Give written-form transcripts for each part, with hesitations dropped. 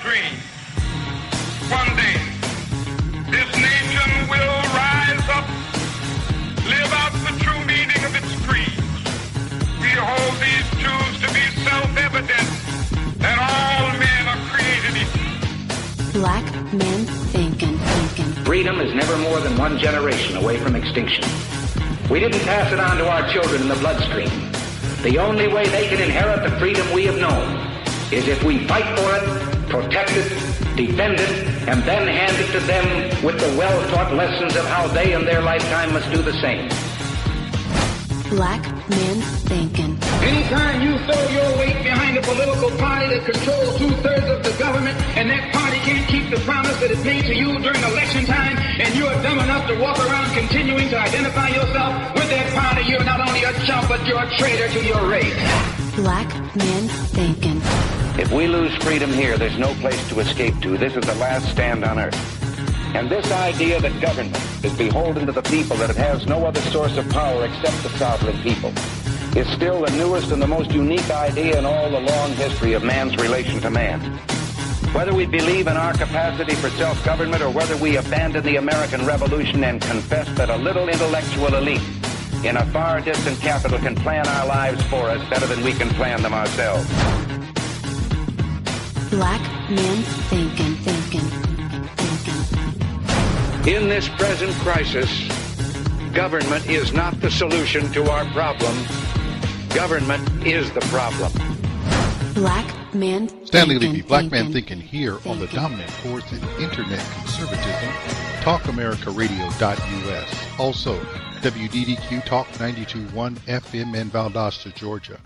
dream. One day, this nation will rise up, live out the true meaning of its creed. We hold these truths to be self-evident, that all men are created equal. Black Man Thinkin. Freedom is never more than one generation away from extinction. We didn't pass it on to our children in the bloodstream. The only way they can inherit the freedom we have known is if we fight for it, protect it, defend it, and then hand it to them with the well-taught lessons of how they in their lifetime must do the same. Black Man Thinkin. Anytime you throw your weight behind a political party that controls 2/3 of the government, and that party can't keep the promise that it made to you during election time, and you are dumb enough to walk around continuing to identify yourself with that party, you're not only a chump, but you're a traitor to your race. Black Man Thinkin. If we lose freedom here, there's no place to escape to. This is the last stand on earth. And this idea that government is beholden to the people, that it has no other source of power except the sovereign people, is still the newest and the most unique idea in all the long history of man's relation to man. Whether we believe in our capacity for self-government or whether we abandon the American Revolution and confess that a little intellectual elite in a far distant capital can plan our lives for us better than we can plan them ourselves. Black Man Thinkin. In this present crisis, government is not the solution to our problem. Government is the problem. Black Man Stanley Levy, Black Man Thinkin, here on the dominant force in Internet conservatism, TalkAmericaRadio.us. Also, WDDQ Talk 92.1 FM in Valdosta, Georgia.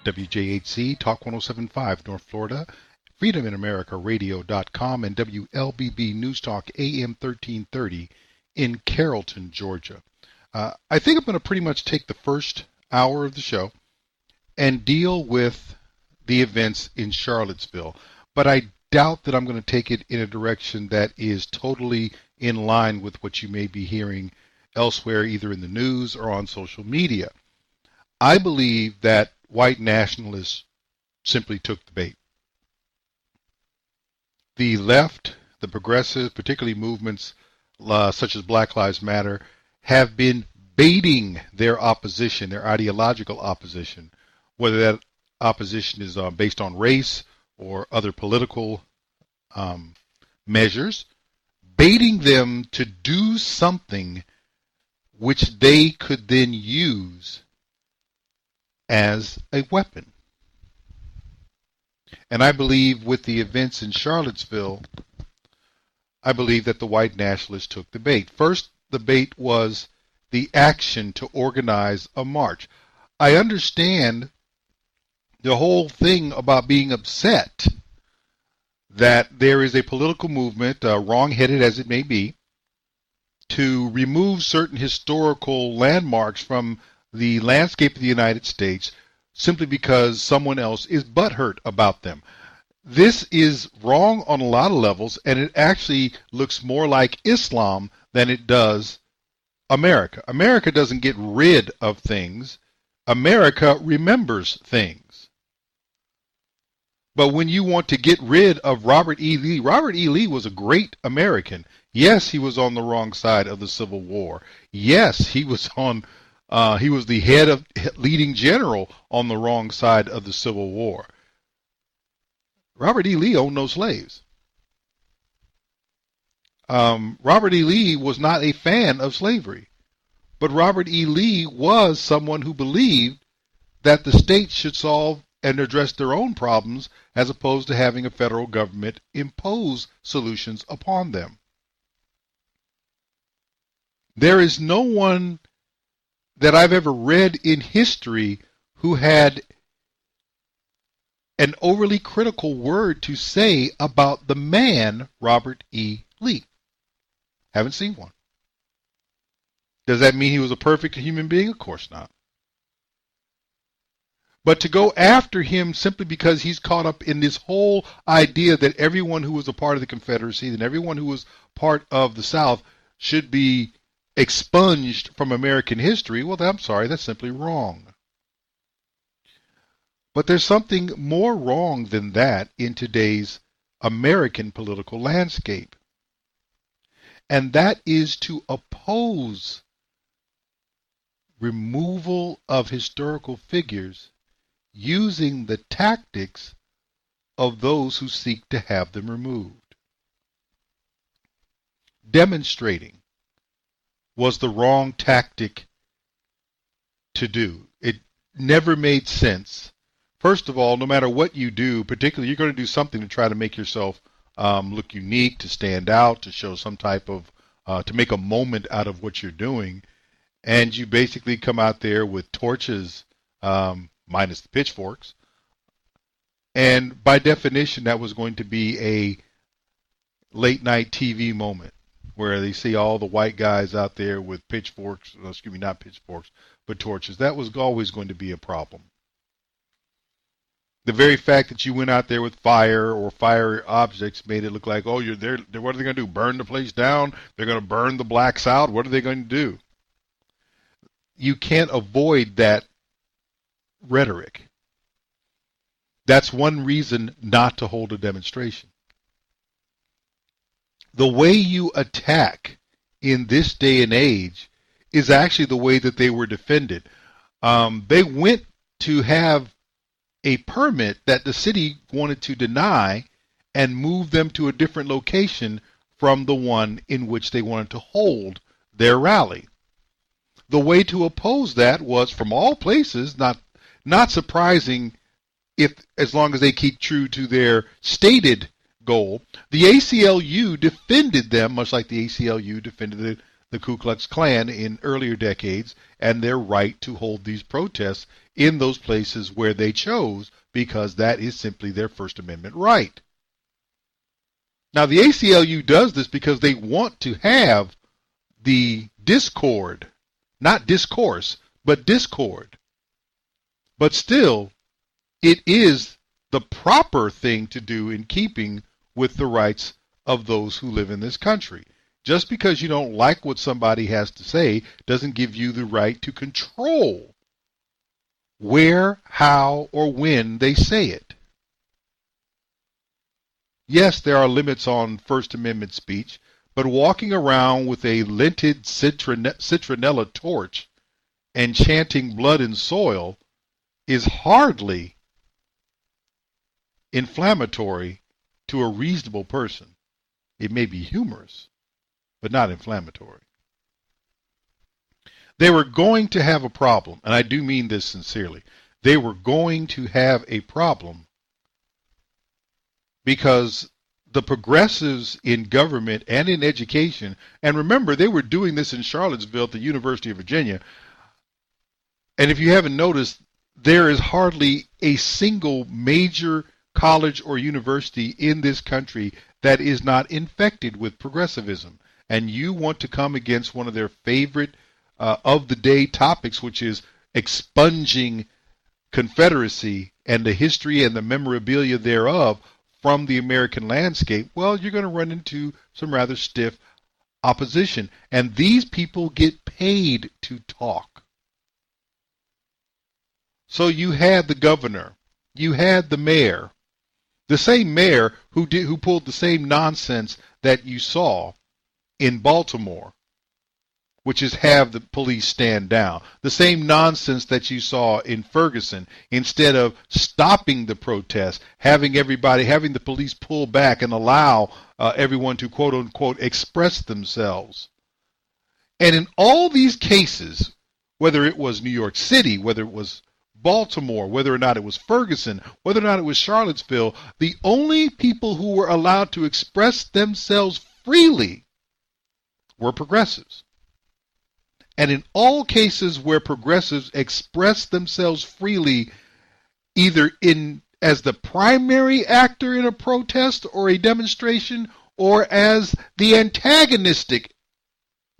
WJHC Talk 107.5 North Florida. FreedomInAmericaRadio.com and WLBB News Talk AM 1330 in Carrollton, Georgia. I think I'm going to pretty much take the first hour of the show and deal with the events in Charlottesville, but I doubt that I'm going to take it in a direction that is totally in line with what you may be hearing elsewhere, either in the news or on social media. I believe that white nationalists simply took the bait. The left, the progressive, particularly movements such as Black Lives Matter, have been baiting their opposition, their ideological opposition, whether that opposition is based on race or other political measures, baiting them to do something which they could then use as a weapon. And I believe with the events in Charlottesville, I believe that the white nationalists took the bait. First, the bait was the action to organize a march. I understand the whole thing about being upset that there is a political movement, wrong-headed as it may be, to remove certain historical landmarks from the landscape of the United States simply because someone else is butthurt about them. This is wrong on a lot of levels, and it actually looks more like Islam than it does America. America doesn't get rid of things. America remembers things. But when you want to get rid of Robert E. Lee, Robert E. Lee was a great American. Yes, he was on the wrong side of the Civil War. Yes, he was the head of leading general on the wrong side of the Civil War. Robert E. Lee owned no slaves. Robert E. Lee was not a fan of slavery, but Robert E. Lee was someone who believed that the states should solve and address their own problems as opposed to having a federal government impose solutions upon them. There is no one that I've ever read in history who had an overly critical word to say about the man Robert E. Lee. Haven't seen one. Does that mean he was a perfect human being? Of course not. But to go after him simply because he's caught up in this whole idea that everyone who was a part of the Confederacy and everyone who was part of the South should be expunged from American history, well, I'm sorry, that's simply wrong. But there's something more wrong than that in today's American political landscape. And that is to oppose removal of historical figures using the tactics of those who seek to have them removed. Demonstrating was the wrong tactic to do. It never made sense. First of all, no matter what you do, particularly you're going to do something to try to make yourself look unique, to stand out, to show some type of, to make a moment out of what you're doing. And you basically come out there with torches, minus the pitchforks. And by definition, that was going to be a late night TV moment where they see all the white guys out there with pitchforks, excuse me, not pitchforks, but torches. That was always going to be a problem. The very fact that you went out there with fire or fire objects made it look like, oh, you're there. What are they going to do? Burn the place down? They're going to burn the blacks out? What are they going to do? You can't avoid that rhetoric. That's one reason not to hold a demonstration. The way you attack in this day and age is actually the way that they were defended. They went to have a permit that the city wanted to deny and move them to a different location from the one in which they wanted to hold their rally. The way to oppose that was, from all places, not surprising, if as long as they keep true to their stated goal, the ACLU defended them, much like the ACLU defended the Ku Klux Klan in earlier decades, and their right to hold these protests in those places where they chose, because that is simply their First Amendment right. Now, the ACLU does this because they want to have the discord, not discourse, but discord. But still, it is the proper thing to do in keeping with the rights of those who live in this country. Just because you don't like what somebody has to say doesn't give you the right to control where, how, or when they say it. Yes, there are limits on First Amendment speech, but walking around with a linted citronella torch and chanting blood and soil is hardly inflammatory to a reasonable person. It may be humorous, but not inflammatory. They were going to have a problem, and I do mean this sincerely. They were going to have a problem because the progressives in government and in education, and remember, they were doing this in Charlottesville at the University of Virginia, and if you haven't noticed, there is hardly a single major college or university in this country that is not infected with progressivism. And you want to come against one of their favorite of the day topics, which is expunging Confederacy and the history and the memorabilia thereof from the American landscape, well, you're going to run into some rather stiff opposition. And these people get paid to talk. So you had the governor, you had the mayor, the same mayor who pulled the same nonsense that you saw in Baltimore, which is have the police stand down. The same nonsense that you saw in Ferguson. Instead of stopping the protest, having the police pull back and allow everyone to quote unquote express themselves. And in all these cases, whether it was New York City, whether it was Baltimore, whether or not it was Ferguson, whether or not it was Charlottesville, the only people who were allowed to express themselves freely were progressives. And in all cases where progressives expressed themselves freely, either as the primary actor in a protest or a demonstration, or as the antagonistic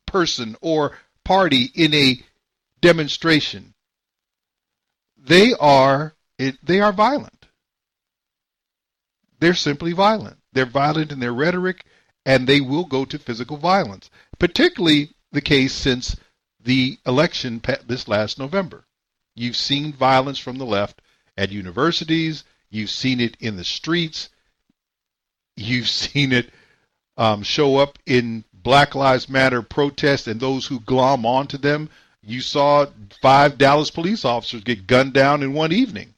person or party in a demonstration, they are violent. They're simply violent. They're violent in their rhetoric, and they will go to physical violence, particularly the case since the election this last November. You've seen violence from the left at universities. You've seen it in the streets. You've seen it show up in Black Lives Matter protests and those who glom onto them. You saw 5 Dallas police officers get gunned down in one evening.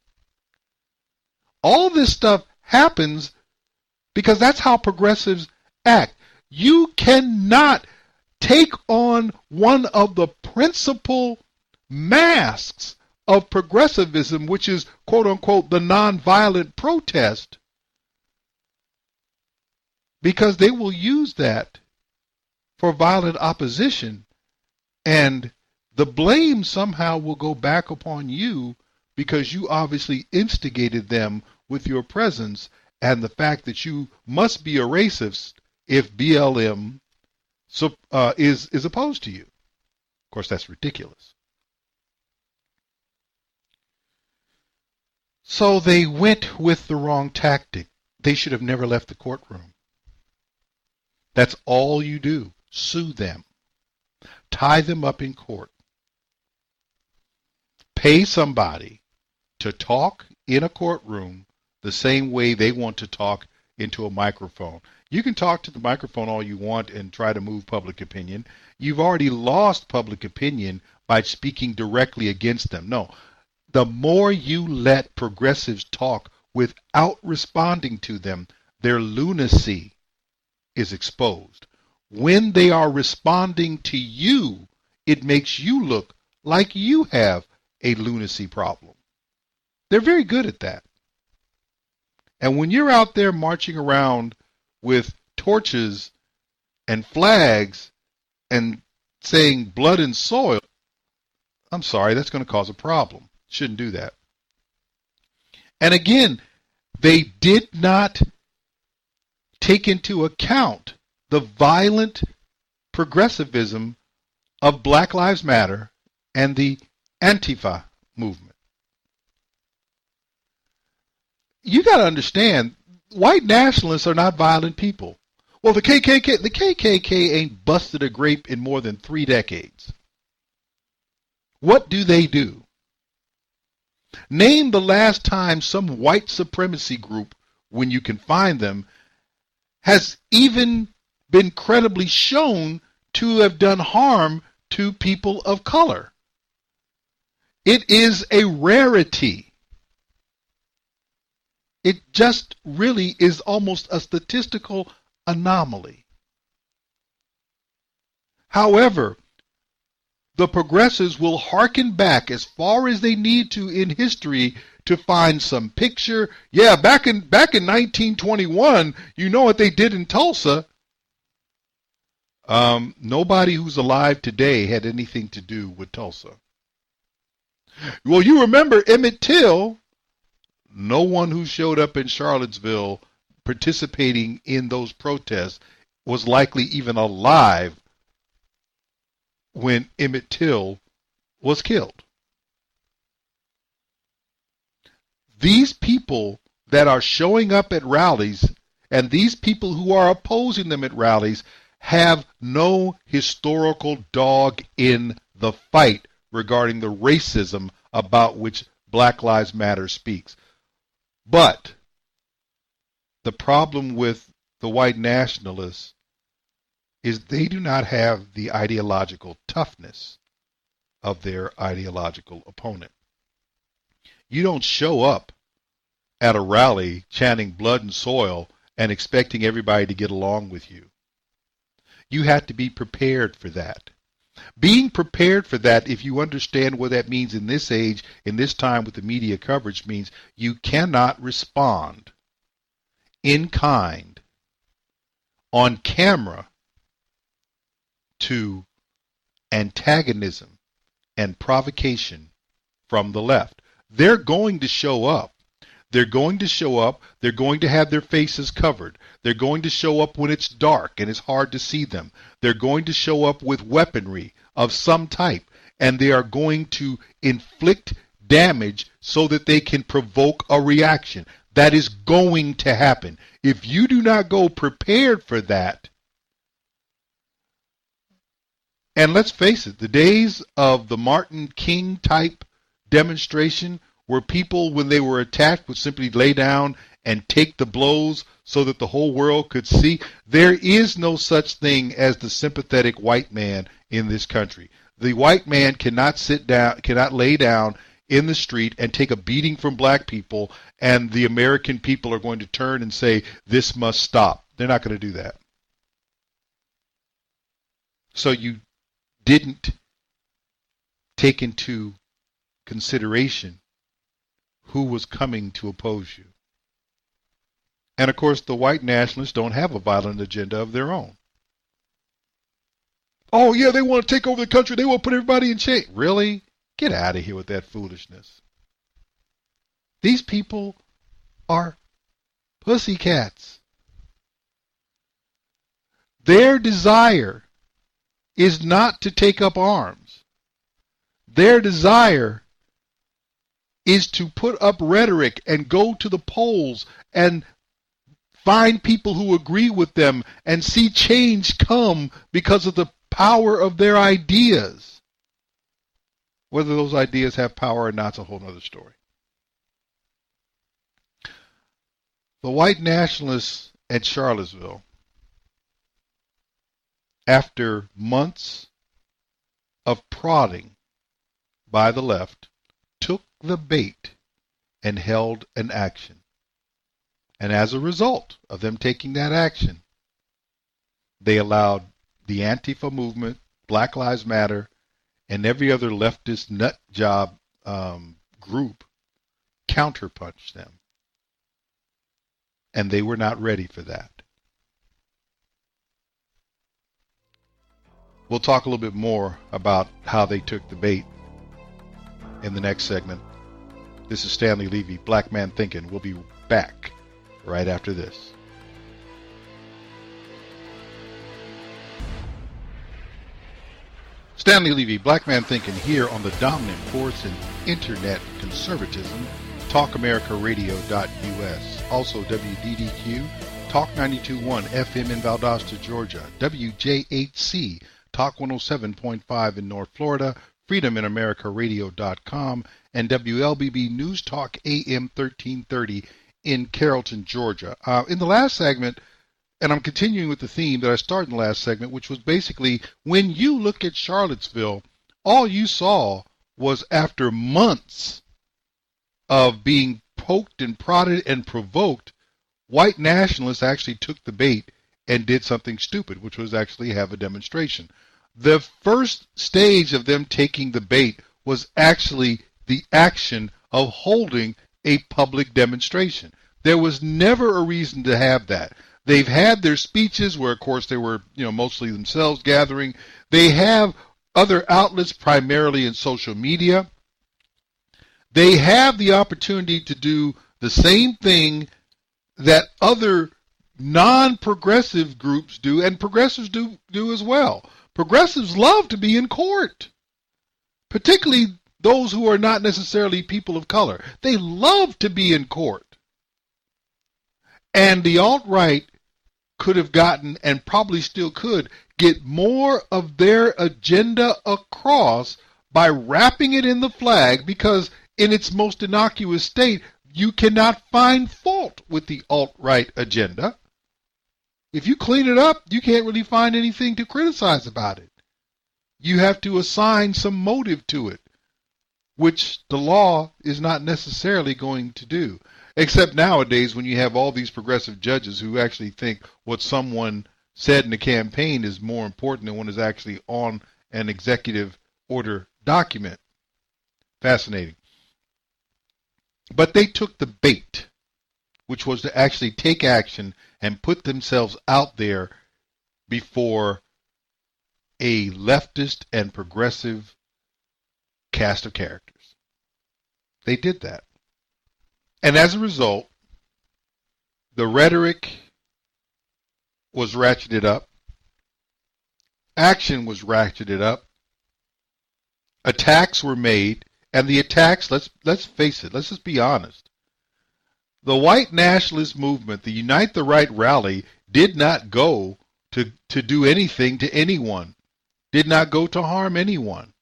All this stuff happens because that's how progressives act. You cannot take on one of the principal masks of progressivism, which is, quote unquote, the nonviolent protest, because they will use that for violent opposition, and the blame somehow will go back upon you because you obviously instigated them with your presence and the fact that you must be a racist if BLM is opposed to you. Of course, that's ridiculous. So they went with the wrong tactic. They should have never left the courtroom. That's all you do. Sue them. Tie them up in court. Pay somebody to talk in a courtroom the same way they want to talk into a microphone. You can talk to the microphone all you want and try to move public opinion. You've already lost public opinion by speaking directly against them. No, the more you let progressives talk without responding to them, their lunacy is exposed. When they are responding to you, it makes you look like you have a lunacy problem. They're very good at that. And when you're out there marching around with torches and flags and saying blood and soil, I'm sorry, that's going to cause a problem. Shouldn't do that. And again, they did not take into account the violent progressivism of Black Lives Matter and the Antifa movement. You got to understand, white nationalists are not violent people. Well, the KKK ain't busted a grape in more than 3 decades. What do they do? Name the last time some white supremacy group, when you can find them, has even been credibly shown to have done harm to people of color. It is a rarity. It just really is almost a statistical anomaly. However, the progressives will hearken back as far as they need to in history to find some picture. Yeah, back in 1921, you know what they did in Tulsa. Nobody who's alive today had anything to do with Tulsa. Well, you remember Emmett Till. No one who showed up in Charlottesville participating in those protests was likely even alive when Emmett Till was killed. These people that are showing up at rallies and these people who are opposing them at rallies have no historical dog in the fight regarding the racism about which Black Lives Matter speaks. But the problem with the white nationalists is they do not have the ideological toughness of their ideological opponent. You don't show up at a rally chanting blood and soil and expecting everybody to get along with you. You have to be prepared for that. Being prepared for that, if you understand what that means in this age, in this time with the media coverage, means you cannot respond in kind on camera to antagonism and provocation from the left. They're going to show up. They're going to show up. They're going to have their faces covered. They're going to show up when it's dark and it's hard to see them. They're going to show up with weaponry of some type, and they are going to inflict damage so that they can provoke a reaction. That is going to happen. If you do not go prepared for that, and let's face it, the days of the Martin King type demonstration where people, when they were attacked, would simply lay down and take the blows so that the whole world could see? There is no such thing as the sympathetic white man in this country. The white man cannot sit down, cannot lay down in the street and take a beating from black people, and the American people are going to turn and say, this must stop. They're not going to do that. So you didn't take into consideration who was coming to oppose you. And of course, the white nationalists don't have a violent agenda of their own. Oh, yeah, they want to take over the country. They want to put everybody in chains. Really? Get out of here with that foolishness. These people are pussycats. Their desire is not to take up arms. Their desire is to put up rhetoric and go to the polls and find people who agree with them and see change come because of the power of their ideas. Whether those ideas have power or not is a whole other story. The white nationalists at Charlottesville, after months of prodding by the left, took the bait and held an action. And as a result of them taking that action, they allowed the Antifa movement, Black Lives Matter, and every other leftist nut job group counterpunch them. And they were not ready for that. We'll talk a little bit more about how they took the bait in the next segment. This is Stanley Levy, Black Man Thinkin'. We'll be back right after this. Stanley Levy, Black Man Thinkin', here on the dominant force in internet conservatism, TalkAmericaRadio.us. Also WDDQ, Talk 92.1 FM in Valdosta, Georgia. WJHC, Talk 107.5 in North Florida. FreedomInAmericaRadio.com. And WLBB News Talk AM 1330 in Carrollton, Georgia. In the last segment, and I'm continuing with the theme that I started in the last segment, which was basically when you look at Charlottesville, all you saw was after months of being poked and prodded and provoked, white nationalists actually took the bait and did something stupid, which was actually have a demonstration. The first stage of them taking the bait was actually the action of holding a public demonstration. There was never a reason to have that. They've had their speeches where, of course, they were, mostly themselves gathering. They have other outlets, primarily in social media. They have the opportunity to do the same thing that other non-progressive groups do, and progressives do as well. Progressives love to be in court, particularly those who are not necessarily people of color. They love to be in court. And the alt-right could have gotten, and probably still could, get more of their agenda across by wrapping it in the flag, because in its most innocuous state, you cannot find fault with the alt-right agenda. If you clean it up, you can't really find anything to criticize about it. You have to assign some motive to it, which the law is not necessarily going to do. Except nowadays when you have all these progressive judges who actually think what someone said in the campaign is more important than what is actually on an executive order document. Fascinating. But they took the bait, which was to actually take action and put themselves out there before a leftist and progressive cast of characters. They did that. And as a result, the rhetoric was ratcheted up. Action was ratcheted up. Attacks were made. And the attacks, let's face it, let's just be honest. The white nationalist movement, the Unite the Right rally, did not go to do anything to anyone, did not go to harm anyone.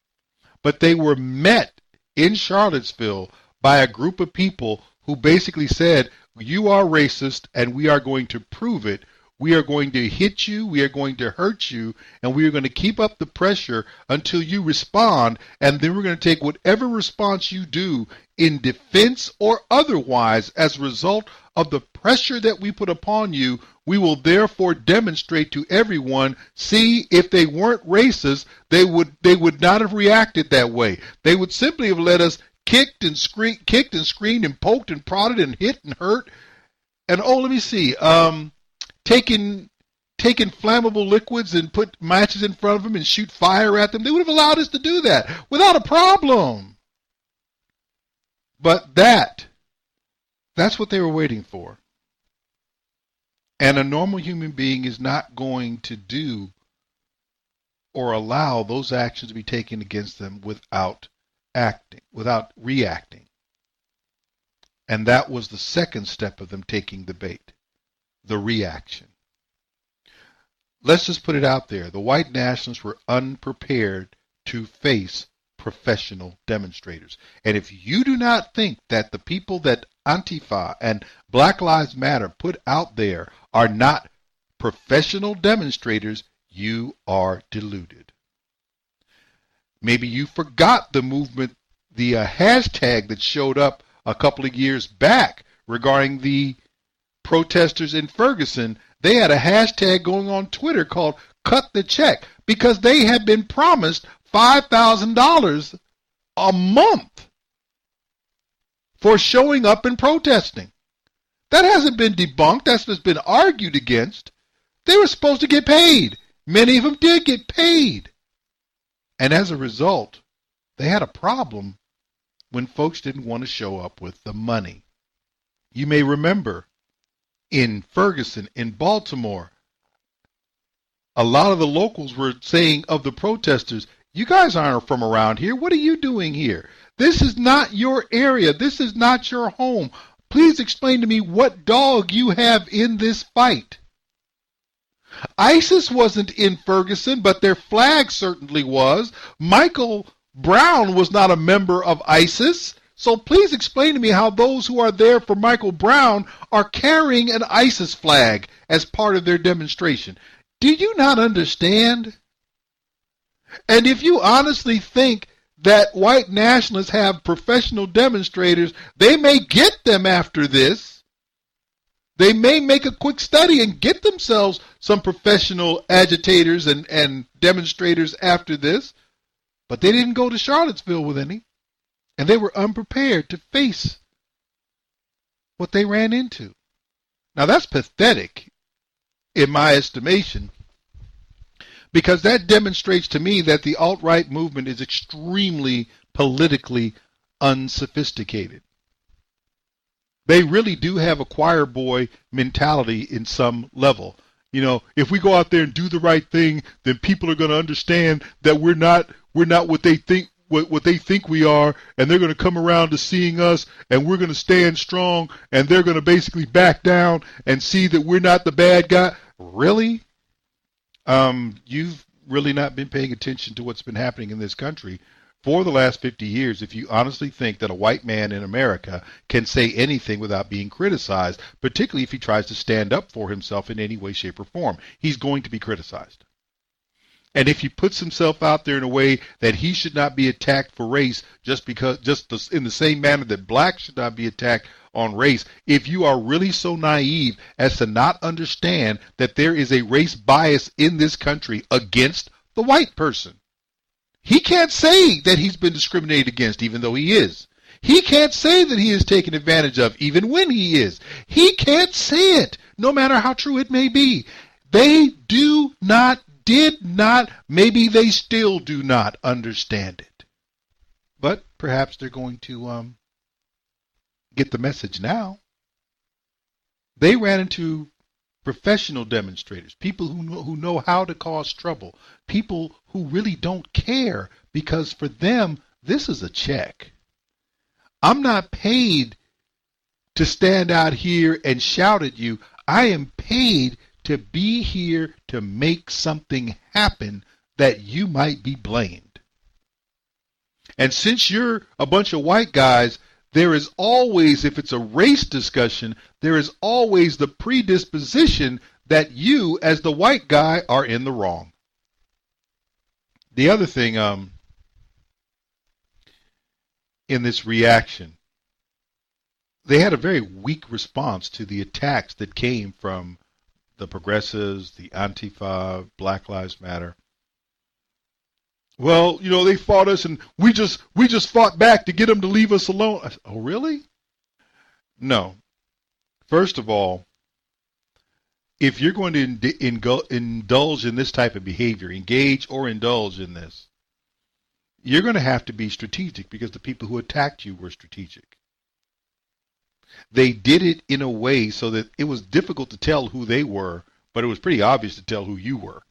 But they were met in Charlottesville by a group of people who basically said, you are racist and we are going to prove it. We are going to hit you, we are going to hurt you, and we are going to keep up the pressure until you respond, and then we're going to take whatever response you do in defense or otherwise as a result of the pressure that we put upon you. We will therefore demonstrate to everyone, see, if they weren't racist, they would not have reacted that way. They would simply have let us kicked and screamed and poked and prodded and hit and hurt. And let me see. Taking flammable liquids and put matches in front of them and shoot fire at them. They would have allowed us to do that without a problem. But that's what they were waiting for. And a normal human being is not going to do or allow those actions to be taken against them without reacting. And that was the second step of them taking the bait. The reaction. Let's just put it out there. The white nationalists were unprepared to face professional demonstrators. And if you do not think that the people that Antifa and Black Lives Matter put out there are not professional demonstrators, you are deluded. Maybe you forgot the movement, the hashtag that showed up a couple of years back regarding the protesters in Ferguson. They had a hashtag going on Twitter called Cut the Check because they had been promised $5,000 a month for showing up and protesting. That hasn't been debunked. That's just been argued against. They were supposed to get paid. Many of them did get paid. And as a result, they had a problem when folks didn't want to show up with the money. You may remember in Ferguson, in Baltimore, a lot of the locals were saying of the protesters, you guys aren't from around here. What are you doing here? This is not your area. This is not your home. Please explain to me what dog you have in this fight. ISIS wasn't in Ferguson, but their flag certainly was. Michael Brown was not a member of ISIS. So please explain to me how those who are there for Michael Brown are carrying an ISIS flag as part of their demonstration. Do you not understand? And if you honestly think that white nationalists have professional demonstrators, they may get them after this. They may make a quick study and get themselves some professional agitators and demonstrators after this. But they didn't go to Charlottesville with any. And they were unprepared to face what they ran into. Now that's pathetic in my estimation, because that demonstrates to me that the alt-right movement is extremely politically unsophisticated. They really do have a choir boy mentality in some level. You know, if we go out there and do the right thing, then people are going to understand that we're not what they think. What they think we are, and they're going to come around to seeing us, and we're going to stand strong, and they're going to basically back down and see that we're not the bad guy. Really? You've really not been paying attention to what's been happening in this country for the last 50 years if you honestly think that a white man in America can say anything without being criticized, particularly if he tries to stand up for himself in any way, shape, or form. He's going to be criticized. And if he puts himself out there in a way that he should not be attacked for race just in the same manner that blacks should not be attacked on race, if you are really so naive as to not understand that there is a race bias in this country against the white person, he can't say that he's been discriminated against even though he is. He can't say that he is taken advantage of even when he is. He can't say it, no matter how true it may be. They did not, maybe they still do not understand it. But perhaps they're going to get the message now. They ran into professional demonstrators, people who know how to cause trouble, people who really don't care, because for them, this is a check. I'm not paid to stand out here and shout at you. I am paid to be here to make something happen that you might be blamed. And since you're a bunch of white guys there is always, if it's a race discussion, there is always the predisposition that you, as the white guy, are in the wrong. The other thing in this reaction, they had a very weak response to the attacks that came from the progressives, the Antifa, Black Lives Matter. Well, you know, they fought us and we just fought back to get them to leave us alone. I said, oh, really? No. First of all, if you're going to indulge in this type of behavior, engage or indulge in this, you're going to have to be strategic, because the people who attacked you were strategic. They did it in a way so that it was difficult to tell who they were, but it was pretty obvious to tell who you were.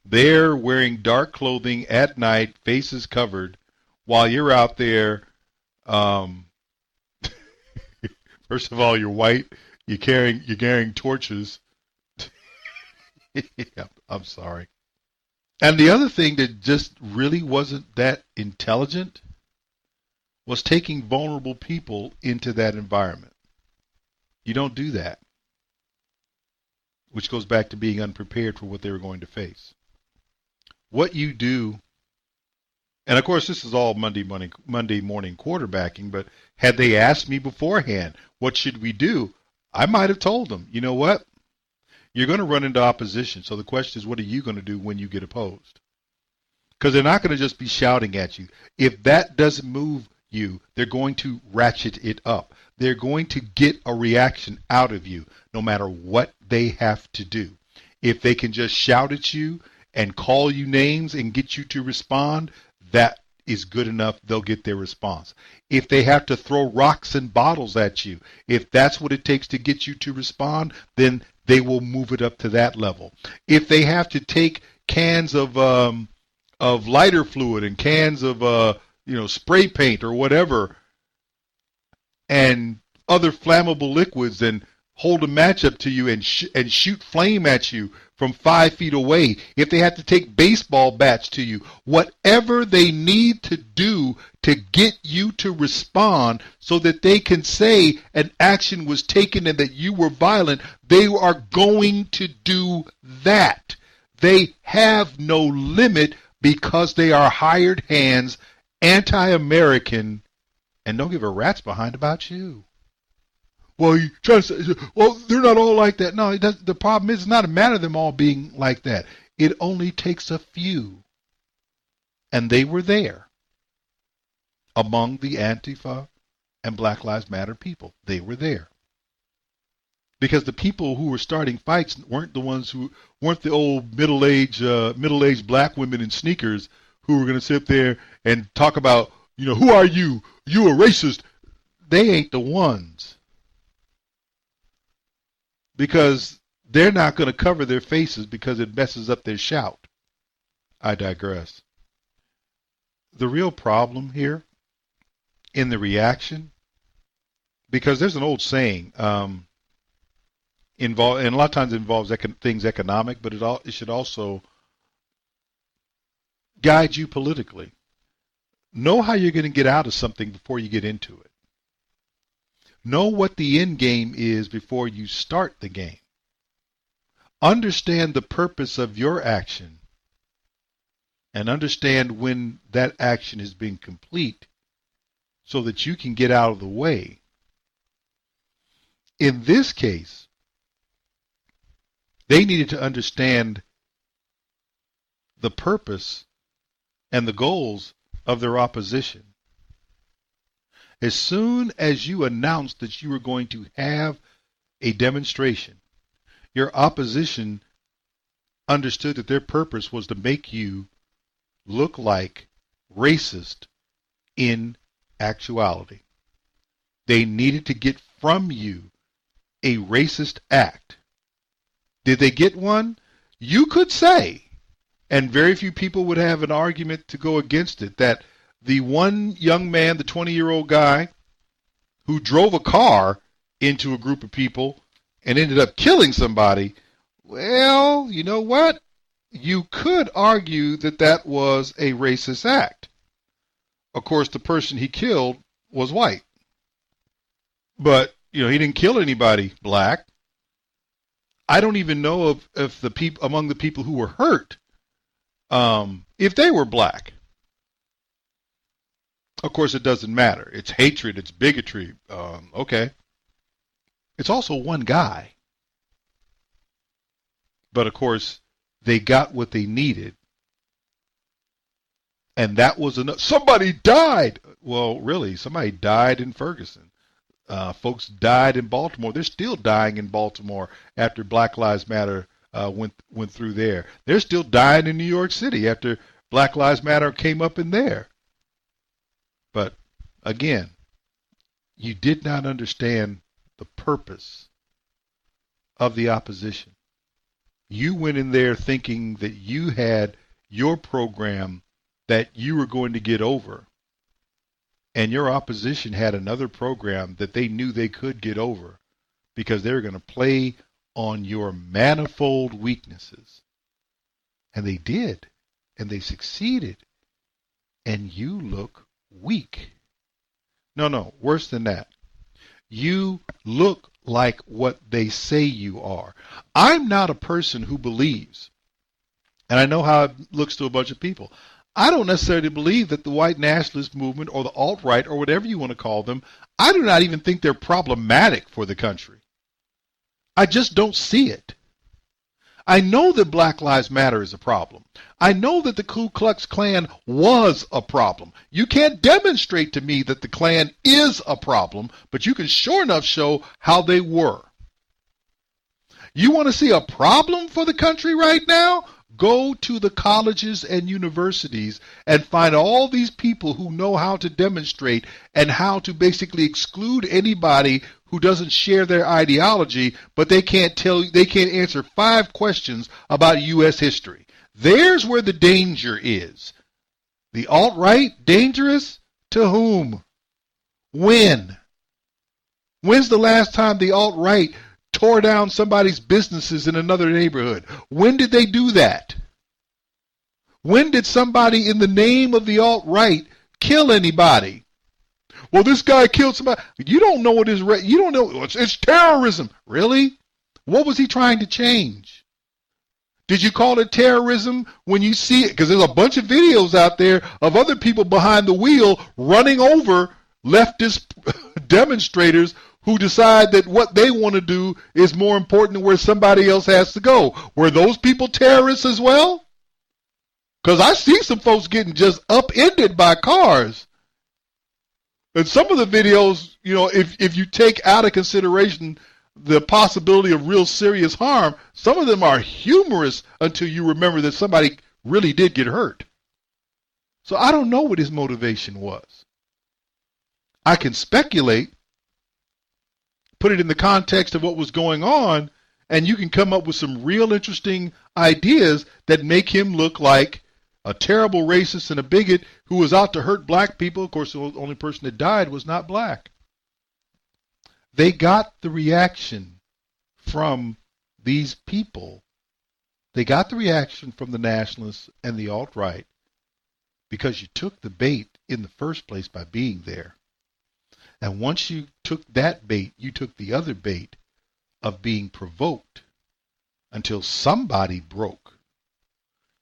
They're wearing dark clothing at night, faces covered, while you're out there. First of all, you're white. You're carrying torches. Yeah, I'm sorry. And the other thing that just really wasn't that intelligent was taking vulnerable people into that environment. You don't do that, which goes back to being unprepared for what they were going to face. What you do, and of course this is all Monday morning quarterbacking, but had they asked me beforehand, what should we do? I might have told them, you know what? You're going to run into opposition. So the question is, what are you going to do when you get opposed? Because they're not going to just be shouting at you. If that doesn't move you, they're going to ratchet it up. They're going to get a reaction out of you, no matter what they have to do. If they can just shout at you and call you names and get you to respond, that is good enough. They'll get their response. If they have to throw rocks and bottles at you, if that's what it takes to get you to respond, then they will move it up to that level. If they have to take cans of lighter fluid and cans of spray paint or whatever, and other flammable liquids, and hold a match up to you and shoot flame at you from 5 feet away, if they have to take baseball bats to you, whatever they need to do to get you to respond so that they can say an action was taken and that you were violent, they are going to do that. They have no limit, because they are hired hands, anti-American, and don't give a rat's behind about you. Well, you try to say, well, they're not all like that. No, the problem is, it's not a matter of them all being like that. It only takes a few. And they were there among the Antifa and Black Lives Matter people. They were there. Because the people who were starting fights weren't the old middle-aged black women in sneakers who were going to sit there and talk about, who are you? You a racist. They ain't the ones. Because they're not going to cover their faces because it messes up their shout. I digress. The real problem here in the reaction, because there's an old saying, and a lot of times it involves things economic, but it should also guide you politically. Know how you're going to get out of something before you get into it. Know what the end game is before you start the game. Understand the purpose of your action, and understand when that action has been complete so that you can get out of the way. In this case, they needed to understand the purpose and the goals of their opposition. As soon as you announced that you were going to have a demonstration, your opposition understood that their purpose was to make you look like racist in actuality. They needed to get from you a racist act. Did they get one? You could say, and very few people would have an argument to go against it, that the one young man, the 20-year-old guy who drove a car into a group of people and ended up killing somebody, well, you know what? You could argue that that was a racist act. of course, the person he killed was white. But, he didn't kill anybody black. I don't even know if the people among the people who were hurt, if they were black. Of course, it doesn't matter. It's hatred. It's bigotry. Okay. It's also one guy. But, of course, they got what they needed. And that was enough. Somebody died. Well, really, somebody died in Ferguson. Folks died in Baltimore. They're still dying in Baltimore after Black Lives Matter went through there. They're still dying in New York City after Black Lives Matter came up in there. But again, you did not understand the purpose of the opposition. You went in there thinking that you had your program that you were going to get over. And your opposition had another program that they knew they could get over because they were going to play on your manifold weaknesses. And they did. And they succeeded. And you look weak. No, worse than that. You look like what they say you are. I'm not a person who believes, and I know how it looks to a bunch of people, I don't necessarily believe that the white nationalist movement or the alt-right or whatever you want to call them, I do not even think they're problematic for the country. I just don't see it. I know that Black Lives Matter is a problem. I know that the Ku Klux Klan was a problem. You can't demonstrate to me that the Klan is a problem, but you can sure enough show how they were. You want to see a problem for the country right now? Go to the colleges and universities and find all these people who know how to demonstrate and how to basically exclude anybody who doesn't share their ideology, but they can't answer 5 questions about U.S. history. There's where the danger is. The alt-right, dangerous? To whom? When? When's the last time the alt-right tore down somebody's businesses in another neighborhood? When did they do that? When did somebody in the name of the alt-right kill anybody? Well, this guy killed somebody. You don't know what is you don't know. It's terrorism. Really? What was he trying to change? Did you call it terrorism when you see it? Because there's a bunch of videos out there of other people behind the wheel running over leftist demonstrators who decide that what they want to do is more important than where somebody else has to go. Were those people terrorists as well? Because I see some folks getting just upended by cars. And some of the videos, if you take out of consideration the possibility of real serious harm, some of them are humorous until you remember that somebody really did get hurt. So I don't know what his motivation was. I can speculate, put it in the context of what was going on, and you can come up with some real interesting ideas that make him look like a terrible racist and a bigot who was out to hurt black people. Of course, the only person that died was not black. They got the reaction from these people. They got the reaction from the nationalists and the alt-right because you took the bait in the first place by being there. And once you took that bait, you took the other bait of being provoked until somebody broke.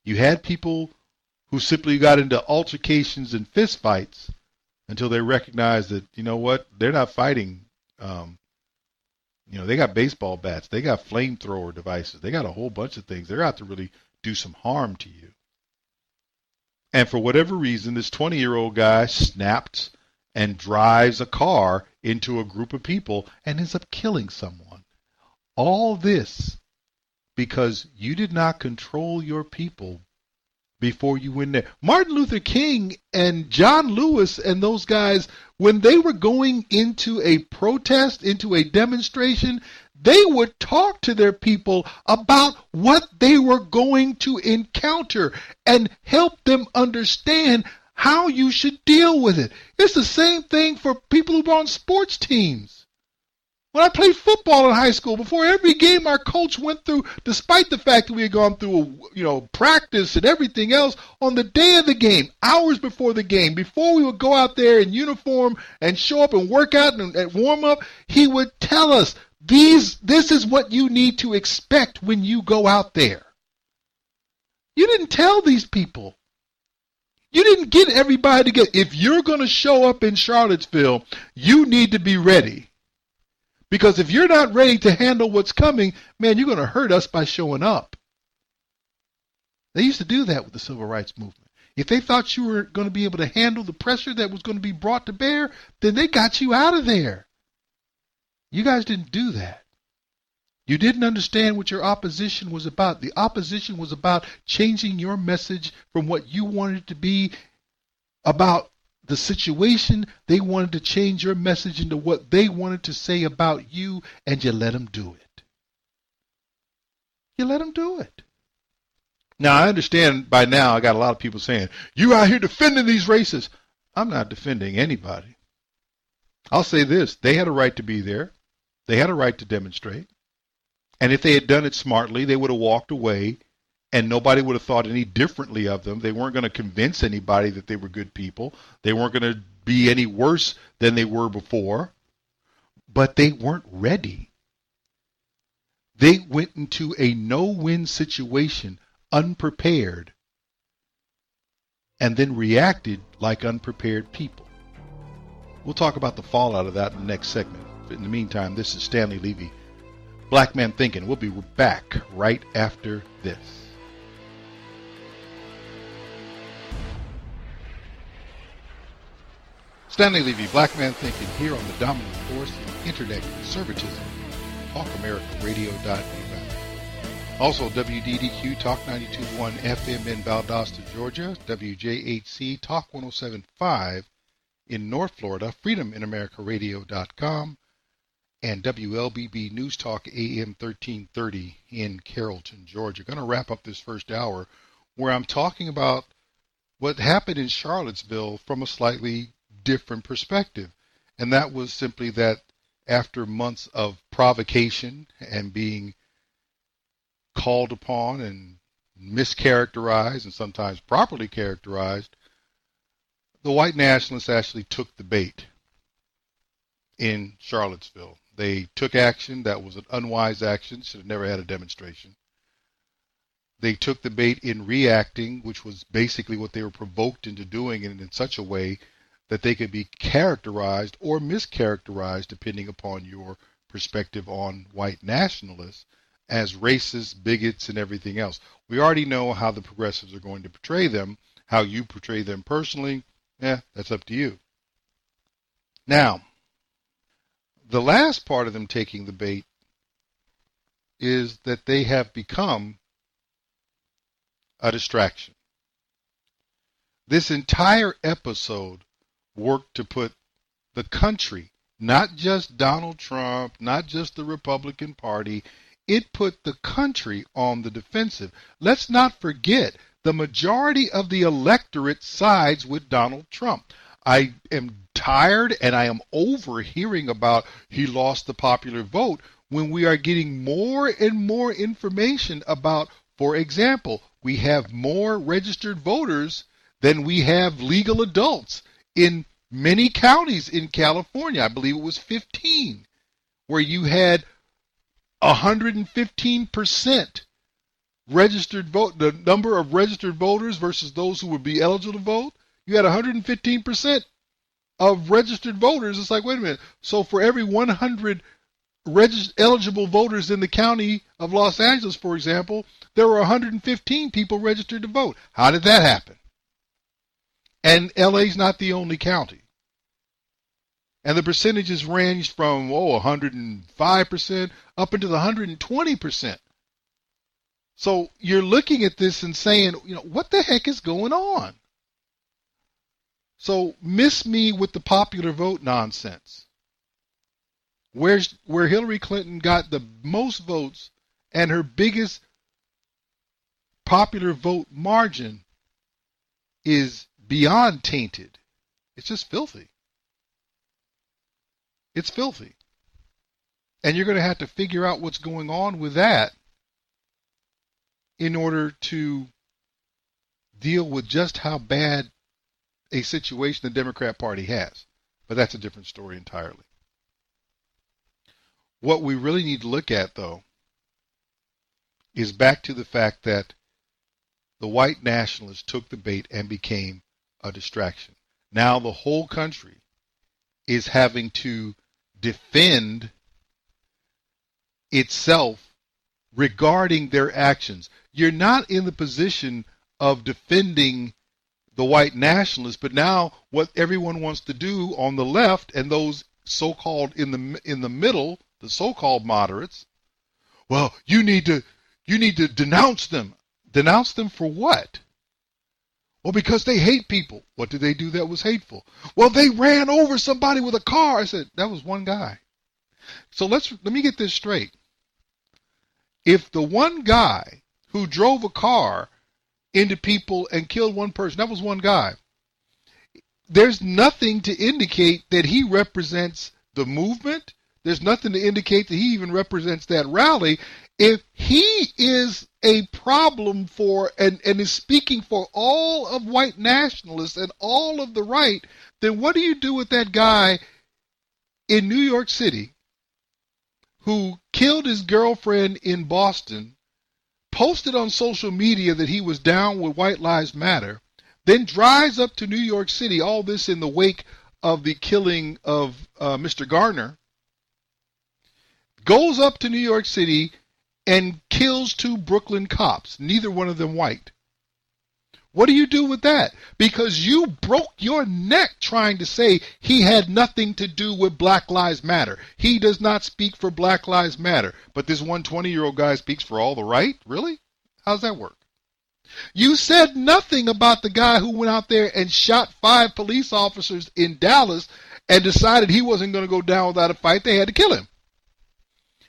You had people who simply got into altercations and fistfights until they recognized that, you know what, they're not fighting. They got baseball bats. They got flamethrower devices. They got a whole bunch of things. They're out to really do some harm to you. And for whatever reason, this 20-year-old guy snaps and drives a car into a group of people and ends up killing someone. All this because you did not control your people before you went there. Martin Luther King and John Lewis and those guys, when they were going into a protest, into a demonstration, they would talk to their people about what they were going to encounter and help them understand how you should deal with it. It's the same thing for people who are on sports teams. When I played football in high school, before every game our coach went through, despite the fact that we had gone through, practice and everything else, on the day of the game, hours before the game, before we would go out there in uniform and show up and work out and warm up, he would tell us, this is what you need to expect when you go out there. You didn't tell these people. You didn't get everybody together. If you're going to show up in Charlottesville, you need to be ready. Because if you're not ready to handle what's coming, man, you're going to hurt us by showing up. They used to do that with the civil rights movement. If they thought you were going to be able to handle the pressure that was going to be brought to bear, then they got you out of there. You guys didn't do that. You didn't understand what your opposition was about. The opposition was about changing your message from what you wanted it to be about the situation. They wanted to change your message into what they wanted to say about you, and you let them do it. You let them do it. Now, I understand by now I got a lot of people saying, you out here defending these racists. I'm not defending anybody. I'll say this. They had a right to be there. They had a right to demonstrate. And if they had done it smartly, they would have walked away and nobody would have thought any differently of them. They weren't going to convince anybody that they were good people. They weren't going to be any worse than they were before. But they weren't ready. They went into a no-win situation unprepared and then reacted like unprepared people. We'll talk about the fallout of that in the next segment. But in the meantime, this is Stanley Levy, Black Man Thinking. We'll be back right after this. Stanley Levy, Black Man Thinking, here on the dominant force of internet conservatism, TalkAmericaRadio.net. Also, WDDQ Talk 92.1 FM in Valdosta, Georgia, WJHC Talk 107.5 in North Florida, FreedomInAmericaRadio.com, and WLBB News Talk AM 1330 in Carrollton, Georgia. Going to wrap up this first hour where I'm talking about what happened in Charlottesville from a slightly different perspective. And that was simply that after months of provocation and being called upon and mischaracterized and sometimes properly characterized, the white nationalists actually took the bait in Charlottesville. They took action that was an unwise action, should have never had a demonstration. They took the bait in reacting, which was basically what they were provoked into doing, and in such a way that they could be characterized or mischaracterized, depending upon your perspective on white nationalists, as racists, bigots, and everything else. We already know how the progressives are going to portray them. How you portray them personally, that's up to you. Now, the last part of them taking the bait is that they have become a distraction. This entire episode worked to put the country, not just Donald Trump, not just the Republican Party, it put the country on the defensive. Let's not forget, the majority of the electorate sides with Donald Trump. I am tired and I am over hearing about he lost the popular vote when we are getting more and more information about, for example, we have more registered voters than we have legal adults in many counties in California. I believe it was 15, where you had 115% registered vote, the number of registered voters versus those who would be eligible to vote. You had 115% of registered voters. It's like, wait a minute. So for every 100 eligible voters in the county of Los Angeles, for example, there were 115 people registered to vote. How did that happen? And LA's not the only county. And the percentages ranged from 105% up into the 120%. So you're looking at this and saying, what the heck is going on? So miss me with the popular vote nonsense. Where Hillary Clinton got the most votes and her biggest popular vote margin is beyond tainted. It's just filthy. It's filthy. And you're going to have to figure out what's going on with that in order to deal with just how bad a situation the Democrat Party has. But that's a different story entirely. What we really need to look at, though, is back to the fact that the white nationalists took the bait and became a distraction. Now the whole country is having to defend itself regarding their actions. You're not in the position of defending the white nationalists, but now what everyone wants to do on the left and those so-called in the middle, the so-called moderates, well, you need to denounce them. Denounce them for what? Well, because they hate people. What did they do that was hateful? Well, they ran over somebody with a car. I said, that was one guy. So let me get this straight. If the one guy who drove a car into people and killed one person, that was one guy, there's nothing to indicate that he represents the movement. There's nothing to indicate that he even represents that rally. If he is a problem for and is speaking for all of white nationalists and all of the right, then what do you do with that guy in New York City who killed his girlfriend in Boston, posted on social media that he was down with White Lives Matter, then drives up to New York City, all this in the wake of the killing of Mr. Garner, goes up to New York City and kills 2 Brooklyn cops, neither one of them white. What do you do with that? Because you broke your neck trying to say he had nothing to do with Black Lives Matter. He does not speak for Black Lives Matter. But this 120-year-old guy speaks for all the right? Really? How's that work? You said nothing about the guy who went out there and shot 5 police officers in Dallas and decided he wasn't going to go down without a fight. They had to kill him.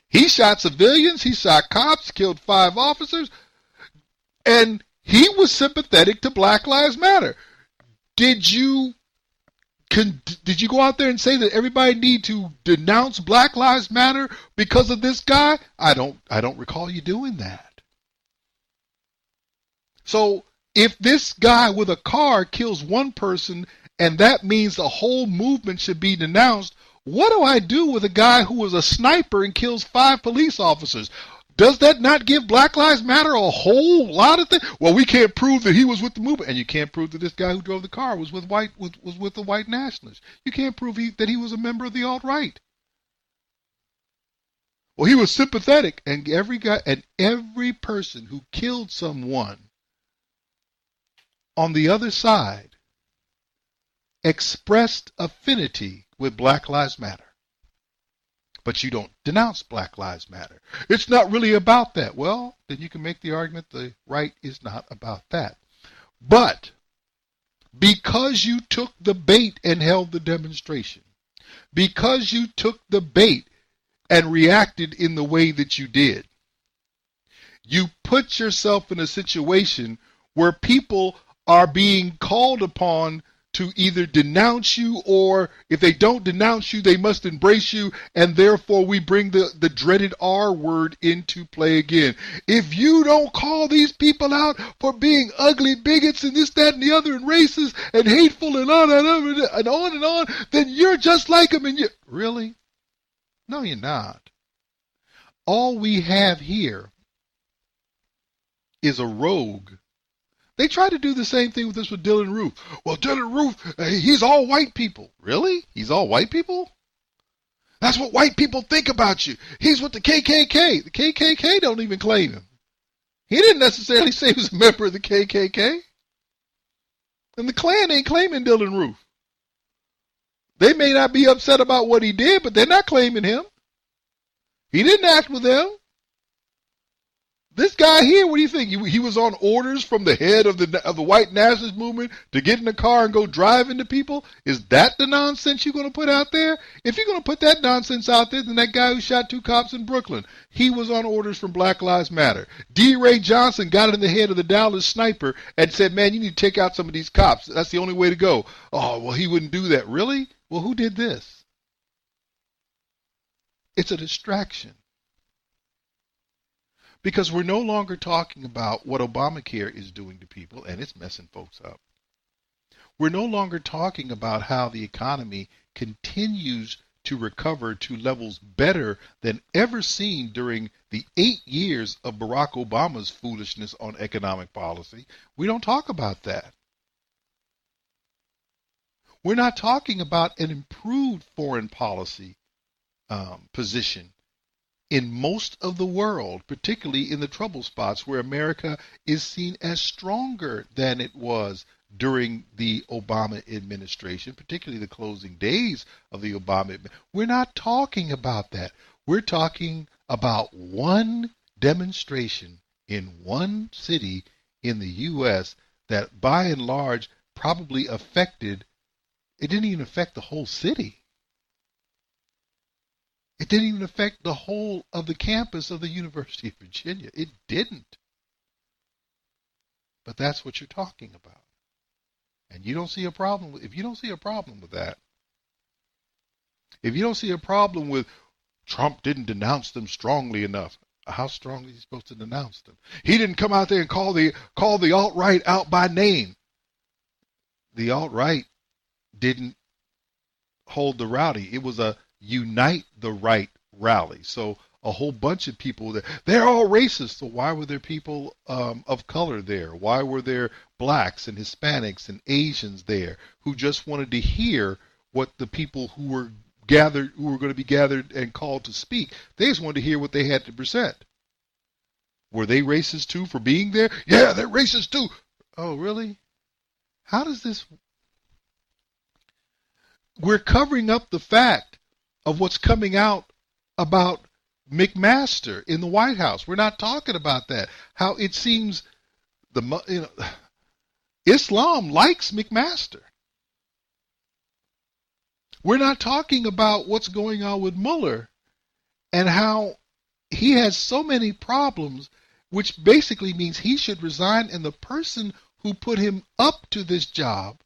He shot civilians, he shot cops, killed 5 officers, and he was sympathetic to Black Lives Matter. Did you go out there and say that everybody need to denounce Black Lives Matter because of this guy? I don't recall you doing that. So if this guy with a car kills one person and that means the whole movement should be denounced, what do I do with a guy who was a sniper and kills 5 police officers? Does that not give Black Lives Matter a whole lot of things? Well, we can't prove that he was with the movement, and you can't prove that this guy who drove the car was with the white nationalists. You can't prove that he was a member of the alt-right. Well, he was sympathetic, and every person who killed someone on the other side expressed affinity with Black Lives Matter. But you don't denounce Black Lives Matter. It's not really about that. Well, then you can make the argument the right is not about that. But because you took the bait and held the demonstration, because you took the bait and reacted in the way that you did, you put yourself in a situation where people are being called upon to either denounce you, or if they don't denounce you, they must embrace you, and therefore we bring the dreaded R word into play again. If you don't call these people out for being ugly bigots and this, that, and the other, and racist and hateful and on and on, then you're just like them. And you really? No, you're not. All we have here is a rogue. They tried to do the same thing with this with Dylan Roof. Well, Dylan Roof, he's all white people. Really? He's all white people? That's what white people think about you. He's with the KKK. The KKK don't even claim him. He didn't necessarily say he was a member of the KKK. And the Klan ain't claiming Dylan Roof. They may not be upset about what he did, but they're not claiming him. He didn't act with them. This guy here, what do you think? He was on orders from the head of the white nationalist movement to get in the car and go drive into people? Is that the nonsense you're going to put out there? If you're going to put that nonsense out there, then that guy who shot 2 cops in Brooklyn, he was on orders from Black Lives Matter. D. Ray Johnson got in the head of the Dallas sniper and said, man, you need to take out some of these cops. That's the only way to go. Oh, well, he wouldn't do that. Really? Well, who did this? It's a distraction. Because we're no longer talking about what Obamacare is doing to people, and it's messing folks up. We're no longer talking about how the economy continues to recover to levels better than ever seen during the 8 years of Barack Obama's foolishness on economic policy. We don't talk about that. We're not talking about an improved foreign policy position in most of the world, particularly in the trouble spots where America is seen as stronger than it was during the Obama administration, particularly the closing days of the Obama administration. We're not talking about that. We're talking about one demonstration in one city in the U.S. that by and large probably affected, it didn't even affect the whole city. It didn't even affect the whole of the campus of the University of Virginia. It didn't. But that's what you're talking about. And you don't see a problem if you don't see a problem with that. If you don't see a problem with Trump didn't denounce them strongly enough, how strongly is he supposed to denounce them? He didn't come out there and call the alt-right out by name. The alt-right didn't hold the rowdy. It was a Unite the Right rally. So a whole bunch of people there. They're all racist. So why were there people of color there? Why were there blacks and Hispanics and Asians there who just wanted to hear what the people who were going to be gathered and called to speak? They just wanted to hear what they had to present. Were they racist too for being there? Yeah, they're racist too. Oh, really? How does this? We're covering up the fact of what's coming out about McMaster in the White House. We're not talking about that. How it seems Islam likes McMaster. We're not talking about what's going on with Mueller and how he has so many problems, which basically means he should resign, and the person who put him up to this job,